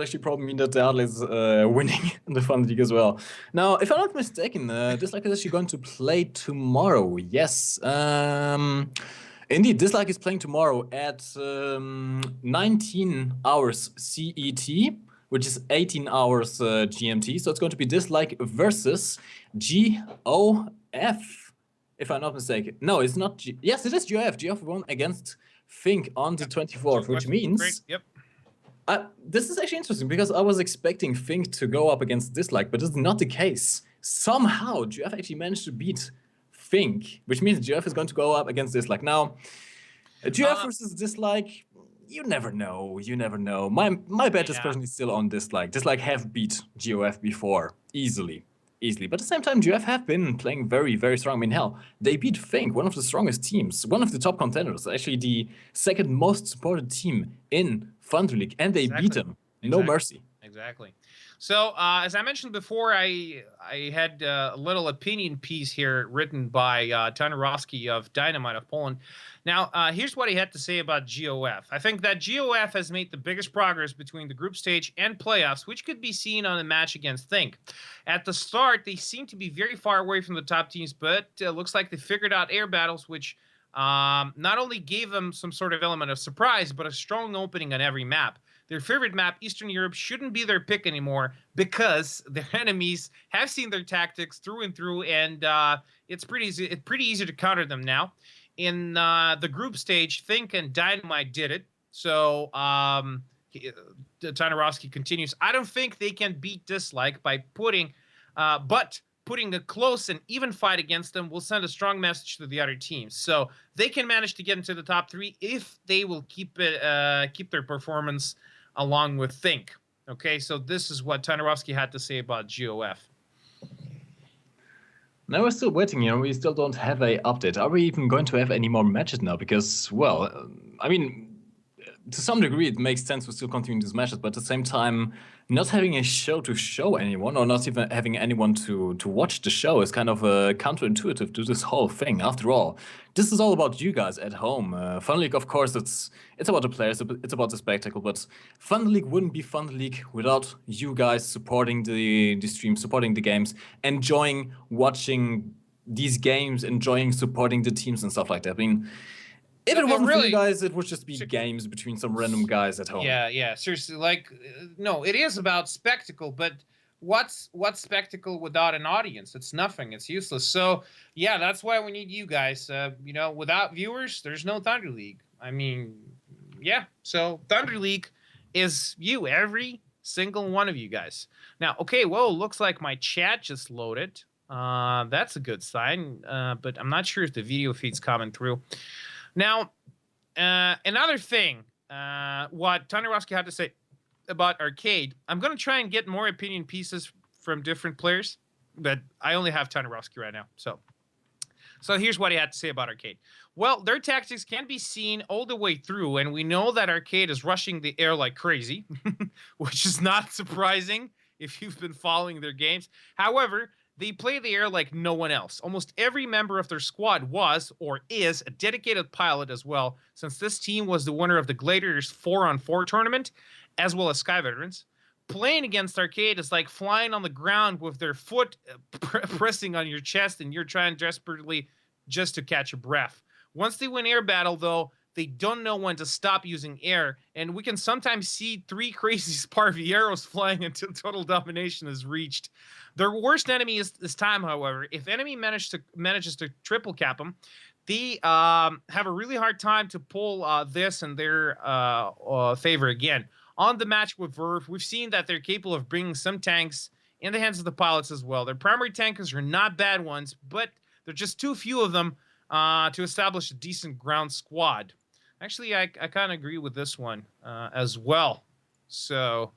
actually probably mean that the Adler is winning in the Fun League as well. Now, if I'm not mistaken, Dislike is actually going to play tomorrow. Yes. Indeed, Dislike is playing tomorrow at 19 hours CET, which is 18 hours GMT. So it's going to be Dislike versus GOF, if I'm not mistaken. No, it's not. Yes, it is GOF. GOF won against Fink on the 24th, which means... Great. Yep. This is actually interesting because I was expecting Fink to go up against Dislike, but it's not the case. Somehow, GF actually managed to beat Fink, which means GF is going to go up against Dislike. Now, GF versus Dislike, you never know. You never know. My bet is personally still on Dislike. Dislike have beat GOF before, easily. But at the same time, GF have been playing very, very strong. I mean, hell, they beat Fink, one of the strongest teams, one of the top contenders, actually the second most supported team in Thunder League, and they beat them. No mercy. Exactly. So, as I mentioned before, I had a little opinion piece here written by Tanarowski of Dynamite of Poland. Now, here's what he had to say about GOF. I think that GOF has made the biggest progress between the group stage and playoffs, which could be seen on the match against Think. At the start, they seemed to be very far away from the top teams, but looks like they figured out air battles, which not only gave them some sort of element of surprise, but a strong opening on every map. Their favorite map, Eastern Europe, shouldn't be their pick anymore because their enemies have seen their tactics through and through, and it's pretty easy to counter them now. In the group stage, Think and Dynamite did it. So Tanarowski continues, I don't think they can beat Dislike by putting a close and even fight against them will send a strong message to the other teams. So they can manage to get into the top 3 if they will keep their performance along with Think. Okay, so this is what Tanarowski had to say about GOF. Now we're still waiting, you know, we still don't have a update. Are we even going to have any more matches now? Because, well, I mean, to some degree it makes sense to still continue these matches, but at the same time, not having a show to show anyone, or not even having anyone to watch the show is kind of counterintuitive to this whole thing. After all, this is all about you guys at home. Fun League, of course, it's about the players, it's about the spectacle, but Fun League wouldn't be Fun League without you guys supporting the stream, supporting the games, enjoying watching these games, enjoying supporting the teams and stuff like that. I mean, if it wasn't for you guys, it would just be games between some random guys at home. Yeah, seriously. Like, no, it is about spectacle, but what's spectacle without an audience? It's nothing. It's useless. So, yeah, that's why we need you guys. You know, without viewers, there's no Thunder League. I mean, yeah. So Thunder League is you, every single one of you guys. Now, okay, well, looks like my chat just loaded. That's a good sign, but I'm not sure if the video feed's coming through. Now, another thing, what Tanarowski had to say about Arcade, I'm going to try and get more opinion pieces from different players, but I only have Tanarowski right now. So here's what he had to say about Arcade. Well, their tactics can be seen all the way through, and we know that Arcade is rushing the air like crazy, which is not surprising if you've been following their games. However, they play the air like no one else. Almost every member of their squad was or is a dedicated pilot as well, since this team was the winner of the Gladiators 4-on-4 tournament, as well as Sky Veterans. Playing against Arcade is like flying on the ground with their foot pressing on your chest, and you're trying desperately just to catch your breath. Once they win air battle, though, they don't know when to stop using air, and we can sometimes see 3 crazy Sparvieros flying until total domination is reached. Their worst enemy is this time, however. If enemy manages to triple cap them, they have a really hard time to pull this in their favor again. On the match with Verve, we've seen that they're capable of bringing some tanks in the hands of the pilots as well. Their primary tankers are not bad ones, but there are just too few of them to establish a decent ground squad. Actually, I kind of agree with this one as well. So,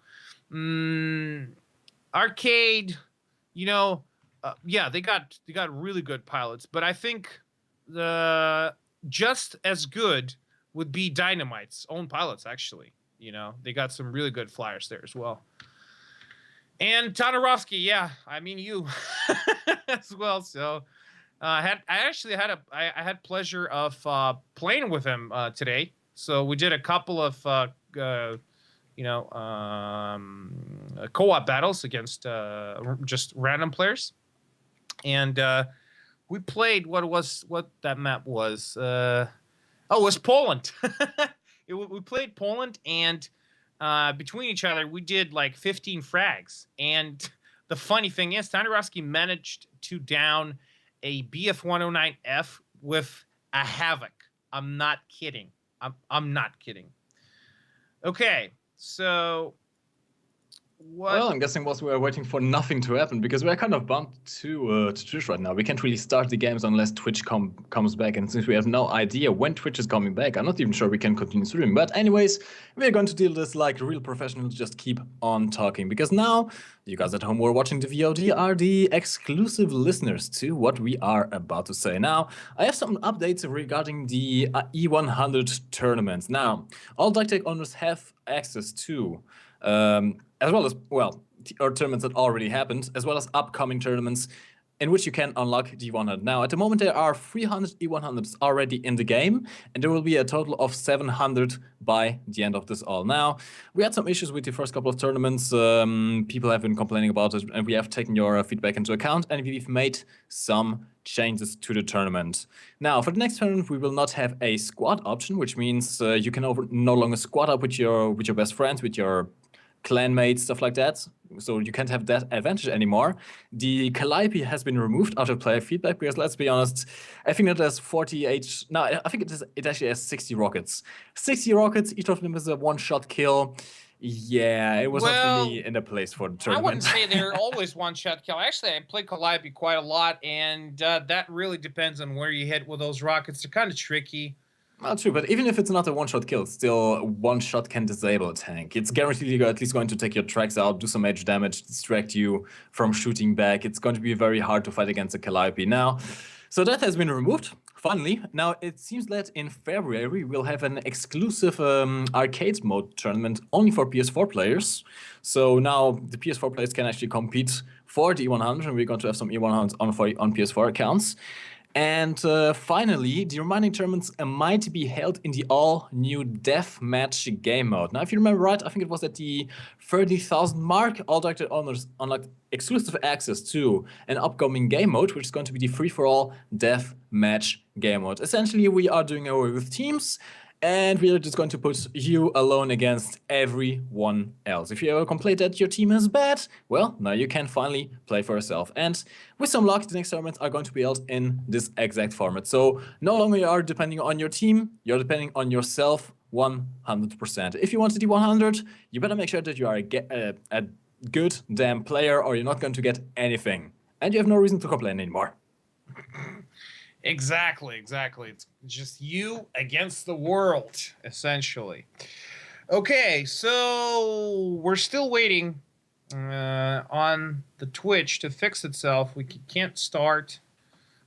Arcade, you know, yeah, they got really good pilots, but I think just as good would be Dynamite's own pilots. Actually, you know, they got some really good flyers there as well. And Tanarovsky, yeah, I mean you as well. So. I had pleasure of playing with him today. So we did a couple of co-op battles against just random players, and we played what that map was. It was Poland. We played Poland, and between each other we did like 15 frags. And the funny thing is, Tanarovsky managed to down a BF-109F with a Havoc. I'm not kidding. I'm not kidding. Okay, so what? Well, I'm guessing we are waiting for nothing to happen because we're kind of bumped to Twitch right now. We can't really start the games unless Twitch comes back, and since we have no idea when Twitch is coming back, I'm not even sure we can continue streaming. But anyways, we're going to deal this like real professionals, just keep on talking, because now you guys at home who are watching the VOD are the exclusive listeners to what we are about to say. Now, I have some updates regarding the E100 tournaments. Now, all Darktech owners have access to as well as, well, tournaments that already happened, as well as upcoming tournaments in which you can unlock the E100. Now, at the moment, there are 300 E100s already in the game, and there will be a total of 700 by the end of this all. Now, we had some issues with the first couple of tournaments. People have been complaining about it, and we have taken your feedback into account, and we've made some changes to the tournament. Now, for the next tournament, we will not have a squad option, which means you can no longer squad up with your best friends, with your clan mates, stuff like that. So you can't have that advantage anymore. The Calliope has been removed out of player feedback because, let's be honest, I think it has 48. No, I think it actually has 60 rockets. 60 rockets, each of them is a one-shot kill. Yeah, it was not really in the place for the tournament. I wouldn't say they're always one-shot kill. Actually, I play Calliope quite a lot, and that really depends on where you hit with those rockets. They're kind of tricky. Well, true, but even if it's not a one-shot kill, still one shot can disable a tank. It's guaranteed you're at least going to take your tracks out, do some edge damage, distract you from shooting back. It's going to be very hard to fight against a Calliope now. So that has been removed, finally. Now, it seems that in February, we'll have an exclusive arcade mode tournament only for PS4 players. So now the PS4 players can actually compete for the E100, and we're going to have some E100s on PS4 accounts. And finally, the remaining tournaments might be held in the all-new deathmatch game mode. Now, if you remember right, I think it was at the 30,000 mark, all Darktech owners unlocked exclusive access to an upcoming game mode, which is going to be the free-for-all deathmatch game mode. Essentially, we are doing away with teams, and we are just going to put you alone against everyone else. If you ever complain that your team is bad, well, now you can finally play for yourself. And with some luck, the next tournaments are going to be held in this exact format. So no longer you are depending on your team, you're depending on yourself 100%. If you want to do 100, you better make sure that you are a good damn player, or you're not going to get anything. And you have no reason to complain anymore. Exactly. It's just you against the world, essentially. Okay, so we're still waiting on the Twitch to fix itself. We can't start.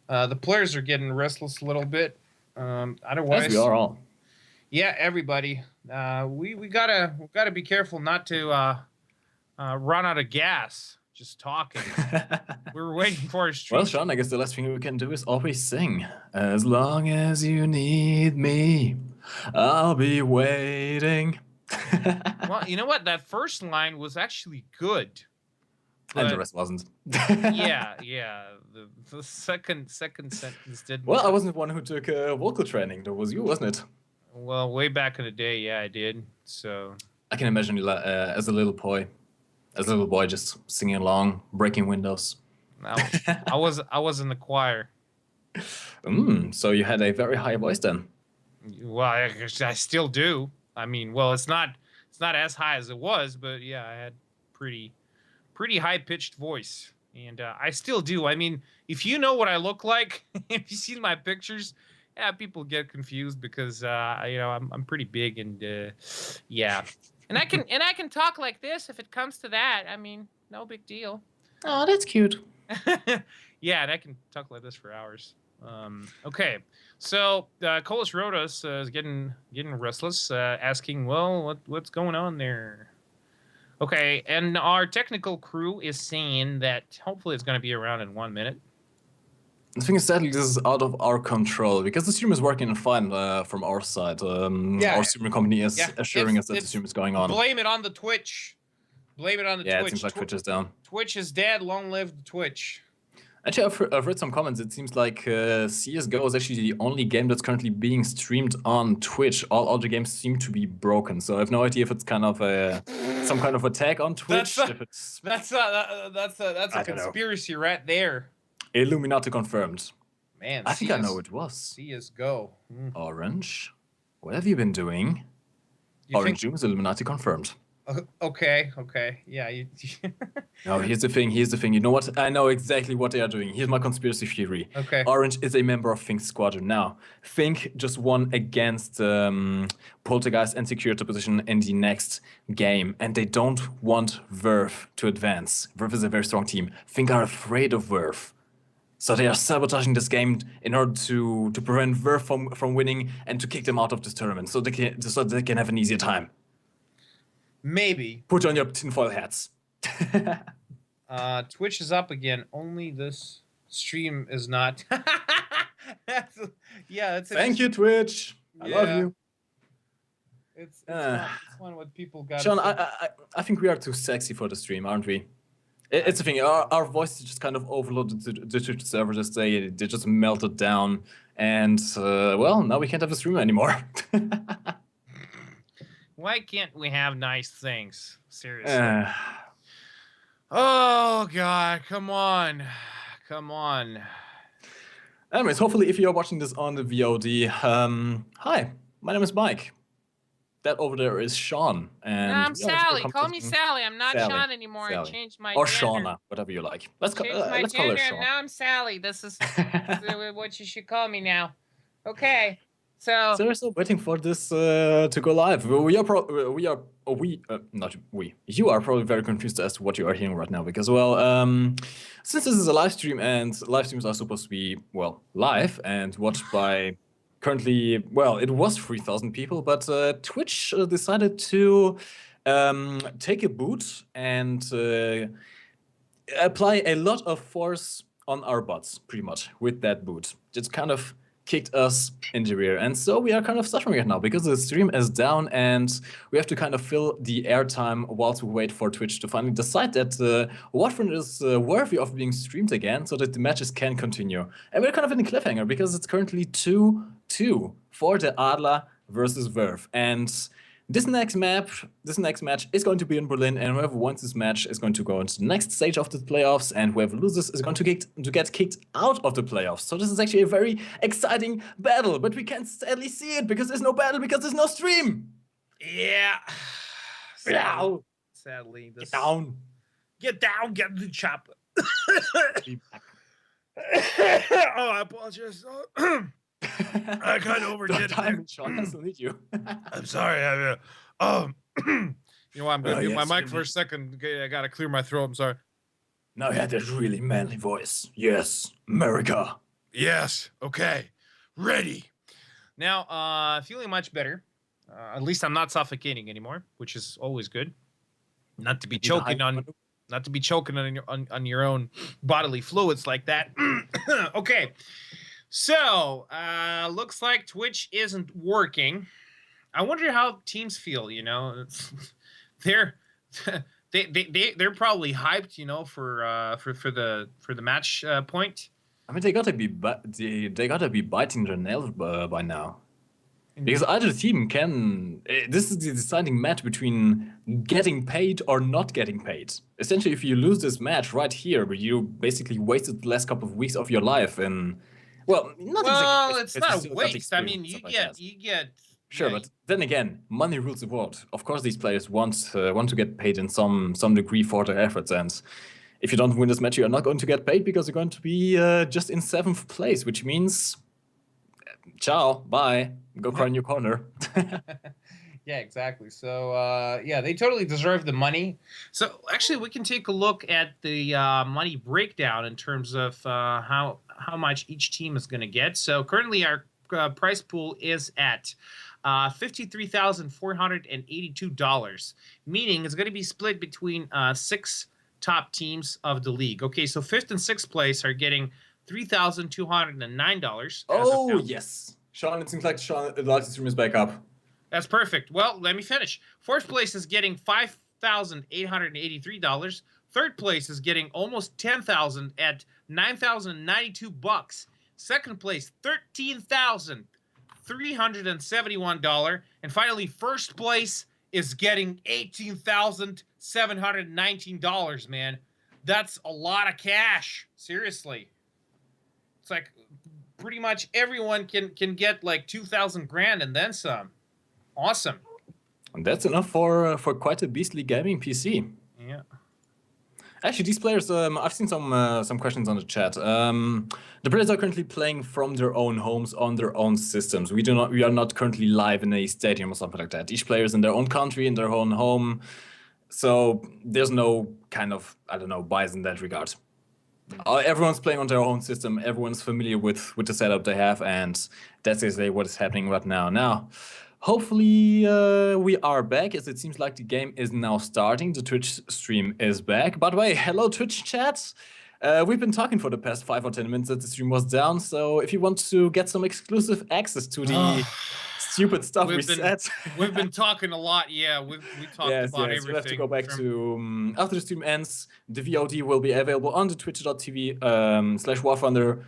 The players are getting restless a little bit. Otherwise, As we are all. Yeah, everybody. We gotta be careful not to run out of gas just talking. We were waiting for his stream. Well, Sean, I guess the last thing we can do is always sing. As long as you need me, I'll be waiting. Well, you know what? That first line was actually good. And the But rest wasn't. yeah. The second sentence didn't. Well, I wasn't the one who took vocal training. That was you, wasn't it? Well, way back in the day, yeah, I did. So I can imagine you as a little boy, just singing along, breaking windows. I was in the choir. So you had a very high voice then. Well, I still do. I mean, well, it's not as high as it was, but yeah, I had pretty high pitched voice, and I still do. I mean, if you know what I look like, if you see my pictures, yeah, people get confused because I'm pretty big and yeah, and I can talk like this if it comes to that. I mean, no big deal. Oh, that's cute. Yeah, and I can talk like this for hours. Okay, so Colas wrote us is getting restless, asking, well, what's going on there? Okay, and our technical crew is saying that hopefully it's going to be around in 1 minute. The thing is, sadly, this is out of our control because the stream is working fine from our side. Our streaming company is assuring us that the stream is going on. Blame it on the Twitch. Blame it on the Twitch. Yeah, it seems like Twitch is down. Twitch is dead. Long live Twitch. Actually, I've read some comments. It seems like CSGO is actually the only game that's currently being streamed on Twitch. All other games seem to be broken. So I have no idea if it's kind of some kind of attack on Twitch. That's a conspiracy right there. Illuminati confirmed. Man, I think I know what it was. CSGO. Orange, what have you been doing? Orange Doom is Illuminati confirmed. Okay, yeah. No, here's the thing. You know what? I know exactly what they are doing. Here's my conspiracy theory. Okay. Orange is a member of Fink's squadron. Now, Fink just won against Poltergeist and secured the position in the next game, and they don't want Verve to advance. Verve is a very strong team. Fink are afraid of Verve. So they are sabotaging this game in order to prevent Verve from winning and to kick them out of this tournament so they can have an easier time. Maybe. Put on your tinfoil hats. Twitch is up again. Only this stream is not. Thank you, Twitch. I love you. It's fun what people got. Sean, I think we are too sexy for the stream, aren't we? It's the thing. Our voices just kind of overloaded the Twitch server. They just melted down, and well, now we can't have a stream anymore. Why can't we have nice things? Seriously. Oh, God. Come on. Anyways, hopefully if you're watching this on the VOD, hi, my name is Mike. That over there is Sean. And I'm Sally. Call me Sally. I'm not Sally. Sean anymore. Sally. I changed my or gender. Shauna, whatever you like. Let's call gender, her Sean. and now I'm Sally. This is what you should call me now. Okay. So we're still waiting for this to go live. You are probably very confused as to what you are hearing right now because, well, since this is a live stream and live streams are supposed to be, well, live and watched by currently, well, it was 3,000 people, but Twitch decided to take a boot and apply a lot of force on our bots, pretty much, with that boot. Just kind of kicked us in the rear, and so we are kind of suffering right now because the stream is down and we have to kind of fill the airtime whilst we wait for Twitch to finally decide that Warthunder is worthy of being streamed again so that the matches can continue. And we're kind of in a cliffhanger because it's currently 2-2 for the Adler versus Verve, and this next match is going to be in Berlin, and whoever wins this match is going to go into the next stage of the playoffs, and whoever loses is going to get kicked out of the playoffs. So this is actually a very exciting battle, but we can't sadly see it because there's no battle because there's no stream. yeah. Sadly, Get down. Get in the chopper. Oh, I apologize. I kind of overdid it. Sean, I still need you. I'm sorry. You know what? I'm going to mute my yes, mic for a second. Okay, I got to clear my throat. I'm sorry. Now you had that really manly voice. Yes, America. Yes. Okay. Ready. Now, feeling much better. At least I'm not suffocating anymore, which is always good. Not to be choking on. not to be choking on your own bodily fluids like that. Okay, so looks like Twitch isn't working. I wonder how teams feel. You know, they're they're probably hyped. You know, for the match point. I mean, they gotta be biting their nails by now. Because either team can. This is the deciding match between getting paid or not getting paid. Essentially, if you lose this match right here, you basically wasted the last couple of weeks of your life in. Well, not well, exactly. it's not a waste. I mean, you get. Sure, but then again, money rules the world. Of course, these players want to get paid in some degree for their efforts, and if you don't win this match, you are not going to get paid because you're going to be just in 7th place, which means, ciao, bye, go cry in your corner. Yeah, exactly. So, yeah, they totally deserve the money. So, actually, we can take a look at the money breakdown in terms of how much each team is going to get. So, currently, our prize pool is at $53,482, meaning it's going to be split between 6 top teams of the league. Okay, so 5th and 6th place are getting $3,209. Oh, yes. Sean, it seems like the live stream is back up. That's perfect. Well, let me finish. 4th place is getting $5,883. 3rd place is getting almost $10,000 at $9,092. 2nd place, $13,371. And finally, 1st place is getting $18,719, man. That's a lot of cash. Seriously. It's like pretty much everyone can get like 2,000 grand and then some. Awesome. And that's enough for quite a beastly gaming PC. Yeah. Actually, these players, I've seen some questions on the chat. The players are currently playing from their own homes on their own systems. We are not currently live in a stadium or something like that. Each player is in their own country, in their own home. So there's no kind of, I don't know, bias in that regard. Everyone's playing on their own system. Everyone's familiar with the setup they have, and that's exactly what is happening right now. Now, hopefully we are back, as it seems like the game is now starting. The Twitch stream is back. By the way, hello Twitch chat. We've been talking for the past 5 or 10 minutes that the stream was down, so if you want to get some exclusive access to the stupid stuff we said. We've been talking a lot, yeah. We talked about everything. We'll have to go back to, after the stream ends, the VOD will be available on the twitch.tv /Warthunder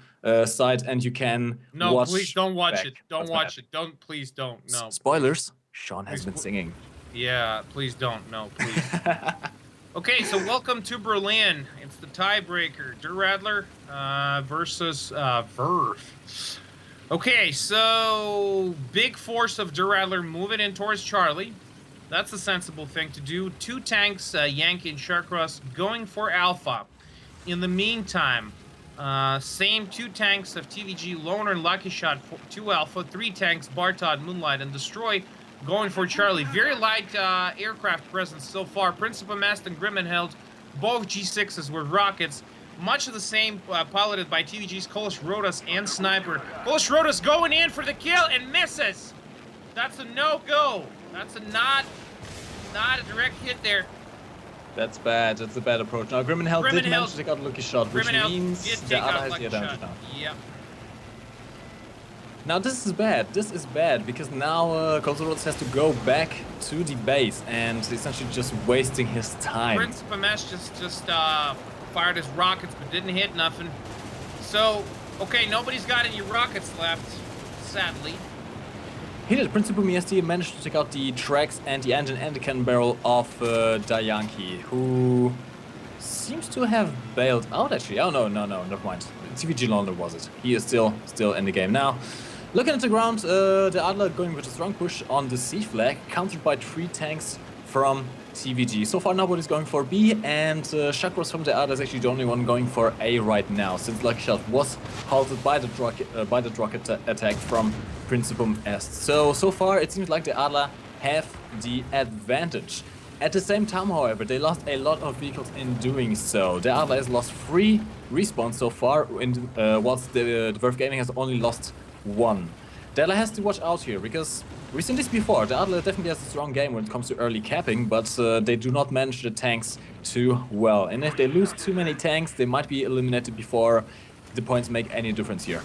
site, and you can watch. No, please don't watch back. it. Don't watch it. Please don't. No. Spoilers, Sean has been singing. Yeah, please don't. No, please. Okay, so welcome to Berlin. It's the tiebreaker. Der Adler versus Verve. Okay, so big force of Der Adler moving in towards Charlie. That's a sensible thing to do. 2 tanks, Yankee and Sharkross, going for Alpha. In the meantime, same 2 tanks of TVG, Loner and Lucky Shot, 2 Alpha, 3 tanks, Bartod, Moonlight, and Destroy, going for Charlie. Very light aircraft presence so far. Principal Mast and Grimmenheld, both G6s with rockets. Much of the same piloted by TVG's Kolish Rodas and Sniper. Kolish Rodas going in for the kill and misses. That's a no-go. That's a not a direct hit there. That's bad. That's a bad approach. Now Grimmenheld did manage to take out a Lucky Shot, which means the other has the advantage now. Yep. Now this is bad. This is bad because now Kolish has to go back to the base and essentially just wasting his time. Prince Pamesh just fired his rockets but didn't hit nothing. So, okay, nobody's got any rockets left, sadly. He did. Principal Miesti managed to take out the tracks and the engine and the cannon barrel of Dayanki, who seems to have bailed out actually. Oh no, never mind. TVG London was it. He is still in the game now. Looking at the ground, the Adler going with a strong push on the C flag, countered by 3 tanks from TVG. So far nobody's going for B, and Chakras from the Adler is actually the only one going for A right now, since Lucky Shot was halted by the rocket attack from Principum Est. So far it seems like the Adler have the advantage. At the same time, however, they lost a lot of vehicles in doing so. The Adler has lost 3 respawns so far, whilst the Verve Gaming has only lost 1. The Adler has to watch out here, because We've seen this before. The Adler definitely has a strong game when it comes to early capping, but they do not manage the tanks too well. And if they lose too many tanks, they might be eliminated before the points make any difference here.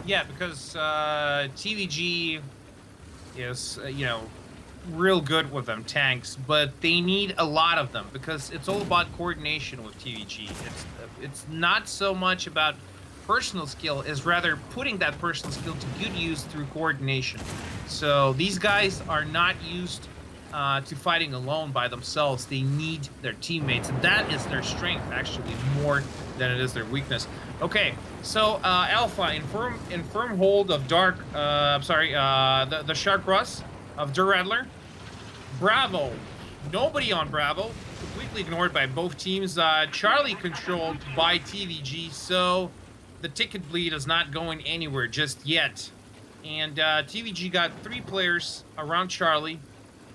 Yeah, because TVG is, you know, real good with them tanks, but they need a lot of them because it's all about coordination with TVG. It's not so much about personal skill, is rather putting that personal skill to good use through coordination. So these guys are not used to fighting alone by themselves. They need their teammates, and that is their strength actually more than it is their weakness. Okay, so Alpha in firm hold of Dark. The Shark Russ of Der Adler. Bravo. Nobody on Bravo. Completely ignored by both teams. Charlie controlled by TVG, so the ticket bleed is not going anywhere just yet. And TVG got 3 players around Charlie.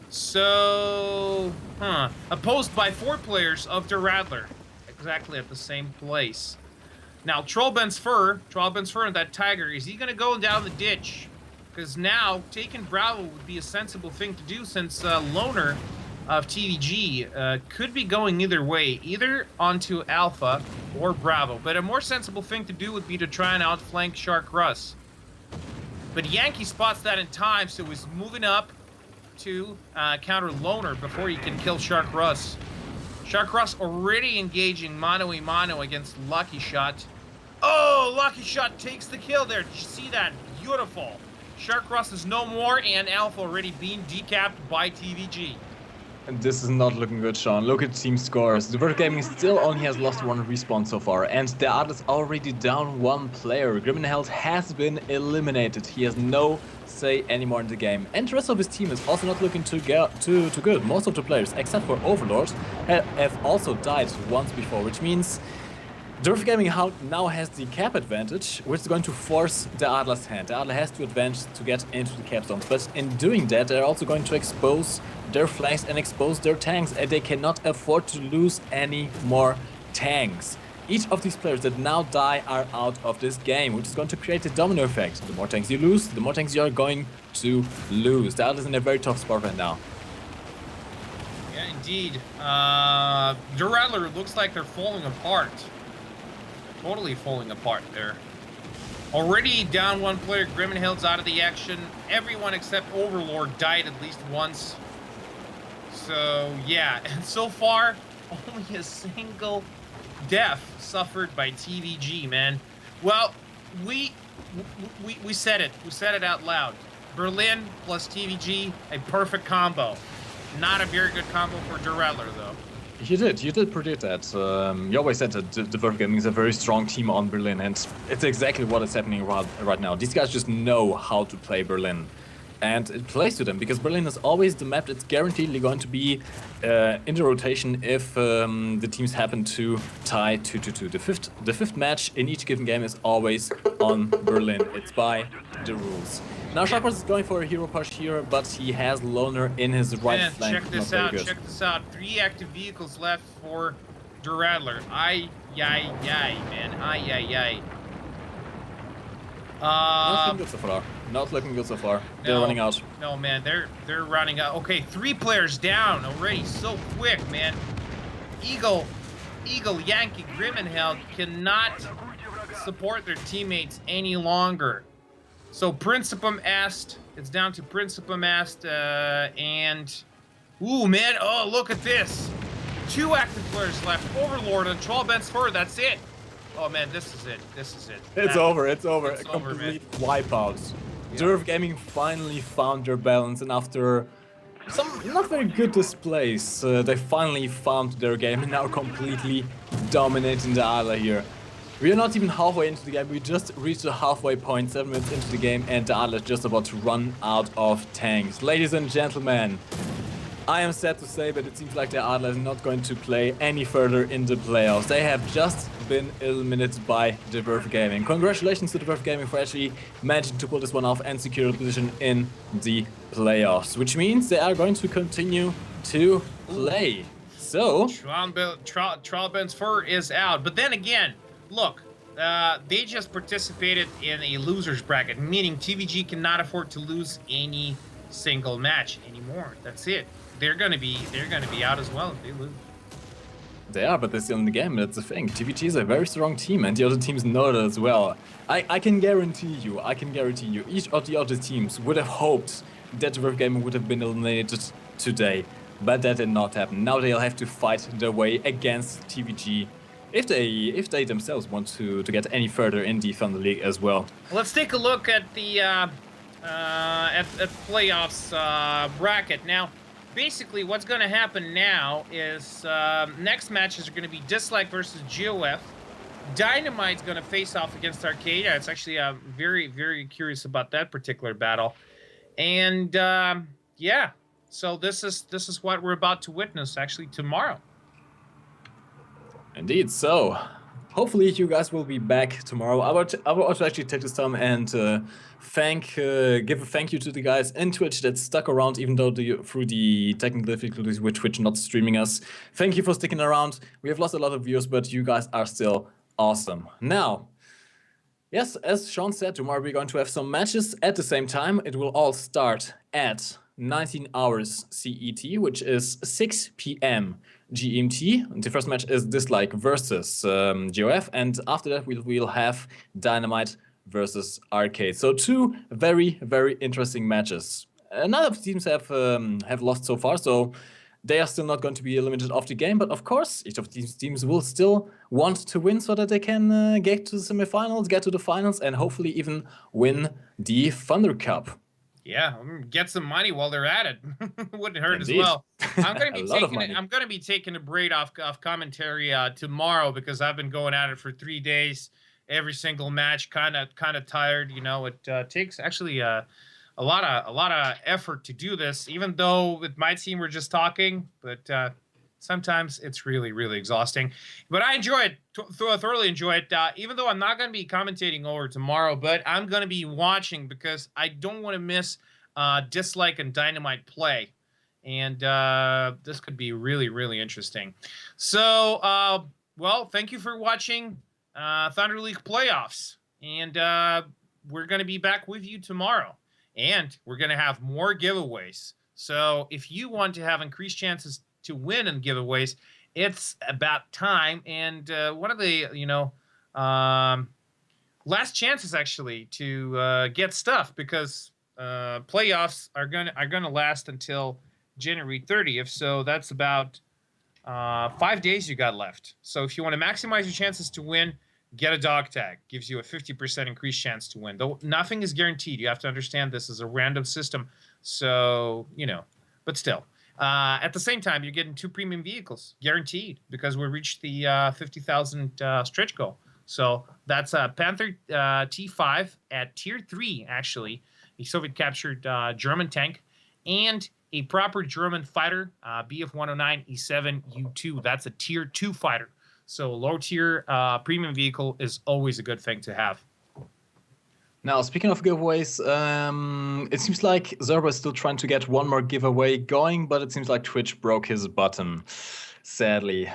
So, opposed by 4 players of Der Adler. Exactly at the same place. Now, Trollben's Fur and that Tiger, is he going to go down the ditch? Because now, taking Bravo would be a sensible thing to do, since Loner of TVG could be going either way, either onto Alpha or Bravo. But a more sensible thing to do would be to try and outflank Shark Russ. But Yankee spots that in time, so he's moving up to counter Loner before he can kill Shark Russ. Shark Russ already engaging mano-a-mano against Lucky Shot. Oh, Lucky Shot takes the kill there. Did you see that? Beautiful. Shark Russ is no more, and Alpha already being decapped by TVG. And this is not looking good, Sean. Look at team scores. The Verve Gaming still only has lost 1 respawn so far, and the Adler's already down 1 player. Grimmenheld has been eliminated. He has no say anymore in the game. And the rest of his team is also not looking too good. Most of the players, except for Overlord, have also died once before, which means the Verve Gaming now has the cap advantage, which is going to force the Adler's hand. The Adler has to advance to get into the cap zones, but in doing that, they're also going to expose their flanks and expose their tanks, and they cannot afford to lose any more tanks. Each of these players that now die are out of this game, which is going to create a domino effect. The more tanks you lose, the more tanks you are going to lose. The Adler's in a very tough spot right now. Yeah, indeed. Der Adler looks like they're falling apart. Totally falling apart there. Already down 1 player, Grimmenheld's out of the action. Everyone except Overlord died at least once. So, yeah, and so far, only a single death suffered by TVG, man. Well, we said it. We said it out loud. Berlin plus TVG, a perfect combo. Not a very good combo for Der Adler, though. You did predict that. You always said that the Verve Gaming is a very strong team on Berlin, and it's exactly what is happening right now. These guys just know how to play Berlin, and it plays to them, because Berlin is always the map that's guaranteedly going to be in the rotation if the teams happen to tie 2-2. The fifth match in each given game is always on Berlin. It's by the rules. Now Sharpers is going for a hero push here, but he has Loner in his right flank. Check this out. 3 active vehicles left for Der Adler. Ay, man. Ay. Not looking good so far. Not looking good so far. They're running out. No, man, they're running out. Okay, 3 players down already. So quick, man. Eagle, Yankee, Grimmenheld cannot support their teammates any longer. So Principum Est, it's down to Principum Est, and... Ooh, man, oh, look at this. 2 active players left. Overlord and Trollben's Fur, that's it. Oh, man, this is it. It's over. A over, complete wipeout. Yeah. Verve Gaming finally found their balance, and after some not very good displays, they finally found their game and now completely dominating the Adler here. We are not even halfway into the game, we just reached the halfway point, 7 minutes into the game, and the Adler is just about to run out of tanks. Ladies and gentlemen, I am sad to say, but it seems like the Adler is not going to play any further in the playoffs. They have just been eliminated by the Verve Gaming. Congratulations to the Verve Gaming for actually managing to pull this one off and secure the position in the playoffs, which means they are going to continue to play. So... Trollben's Fur is out, but then again, look, they just participated in a losers bracket, meaning TVG cannot afford to lose any single match anymore. That's it. They're gonna be out as well if they lose. They are, but they're still in the game. That's the thing. TVG is a very strong team, and the other teams know that as well. I can guarantee you, each of the other teams would have hoped that the Verve Gaming would have been eliminated today, but that did not happen. Now they'll have to fight their way against TVG if they themselves want to get any further in the Thunder League as well. Let's take a look at the at playoffs bracket now. Basically, what's going to happen now is next matches are going to be Dislike versus GOF. Dynamite's going to face off against Arcade. It's actually very, very curious about that particular battle. And yeah, so this is what we're about to witness actually tomorrow. Indeed. So hopefully you guys will be back tomorrow. I will also actually take this time and give a thank you to the guys in Twitch that stuck around even though through the technical difficulties with Twitch not streaming us. Thank you for sticking around. We have lost a lot of viewers, but you guys are still awesome. Now, yes, as Sean said, tomorrow we're going to have some matches at the same time. It will all start at 19 hours CET, which is 6 p.m. GMT. The first match is Dislike versus GOF, and after that we'll have Dynamite versus Arcade. So two very, very interesting matches. None of the teams have lost so far, so they are still not going to be eliminated off the game. But of course, each of these teams will still want to win so that they can get to the semifinals, get to the finals, and hopefully even win the Thunder Cup. Yeah, get some money while they're at it. Wouldn't hurt Indeed. as well. I'm going to be taking a break off commentary tomorrow because I've been going at it for 3 days. Every single match, kind of tired. You know, it takes actually a lot of effort to do this. Even though with my team we're just talking, but sometimes it's really, really exhausting. But I enjoy it. Thoroughly enjoy it. Even though I'm not going to be commentating over tomorrow, but I'm going to be watching because I don't want to miss Dislike and Dynamite play. And this could be really, really interesting. So, well, thank you for watching Thunder League playoffs. And we're going to be back with you tomorrow. And we're going to have more giveaways. So if you want to have increased chances to win in giveaways, it's about time. And one of the last chances actually to get stuff, because playoffs are gonna last until January 30th. So that's about 5 days you got left. So if you want to maximize your chances to win, get a dog tag. Gives you a 50% increased chance to win. Though nothing is guaranteed. You have to understand this is a random system. So, but still. At the same time, you're getting 2 premium vehicles, guaranteed, because we reached the 50,000 stretch goal. So that's a Panther T5 at Tier 3, actually, a Soviet-captured German tank, and a proper German fighter, Bf-109 E7U2. That's a Tier 2 fighter. So low-tier premium vehicle is always a good thing to have. Now, speaking of giveaways, it seems like Zerbo is still trying to get one more giveaway going, but it seems like Twitch broke his button, sadly.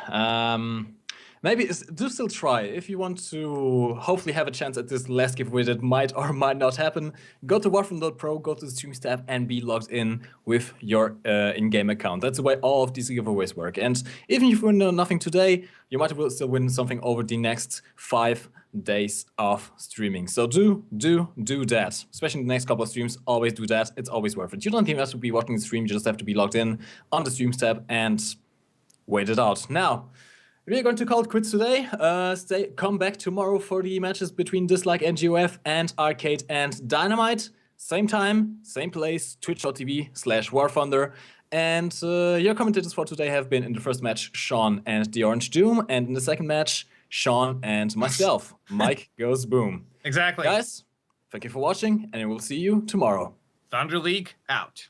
Maybe do still try. If you want to hopefully have a chance at this last giveaway that might or might not happen, go to Warthunder.pro, go to the Streams tab, and be logged in with your in-game account. That's the way all of these giveaways work. And even if you win nothing today, you might still win something over the next 5 days of streaming. So do that. Especially in the next couple of streams, always do that. It's always worth it. You don't even have to be watching the stream, you just have to be logged in on the Streams tab and wait it out. Now, we're going to call it quits today. Come back tomorrow for the matches between Dislike and GOF and Arcade and Dynamite. Same time, same place, twitch.tv/Warthunder. And your commentators for today have been in the first match, Sean and the Orange Doom. And in the second match, Sean and myself, Mike Goes Boom. Exactly. Guys, thank you for watching, and we'll see you tomorrow. Thunder League out.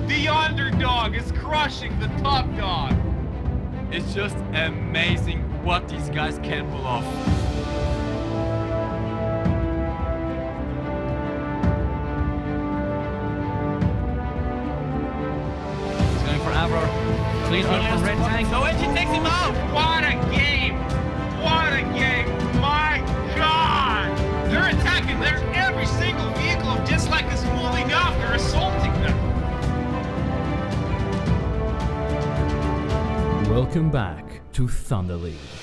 Beyond underdog is crushing the top dog. It's just amazing what these guys can pull off. He's going for Adler. Clean up from red tank. So ENG takes him out. What a game! What a game! My God! They're attacking. They're every single vehicle of Dislike is moving up. They're assaulting them. Welcome back to Thunder League.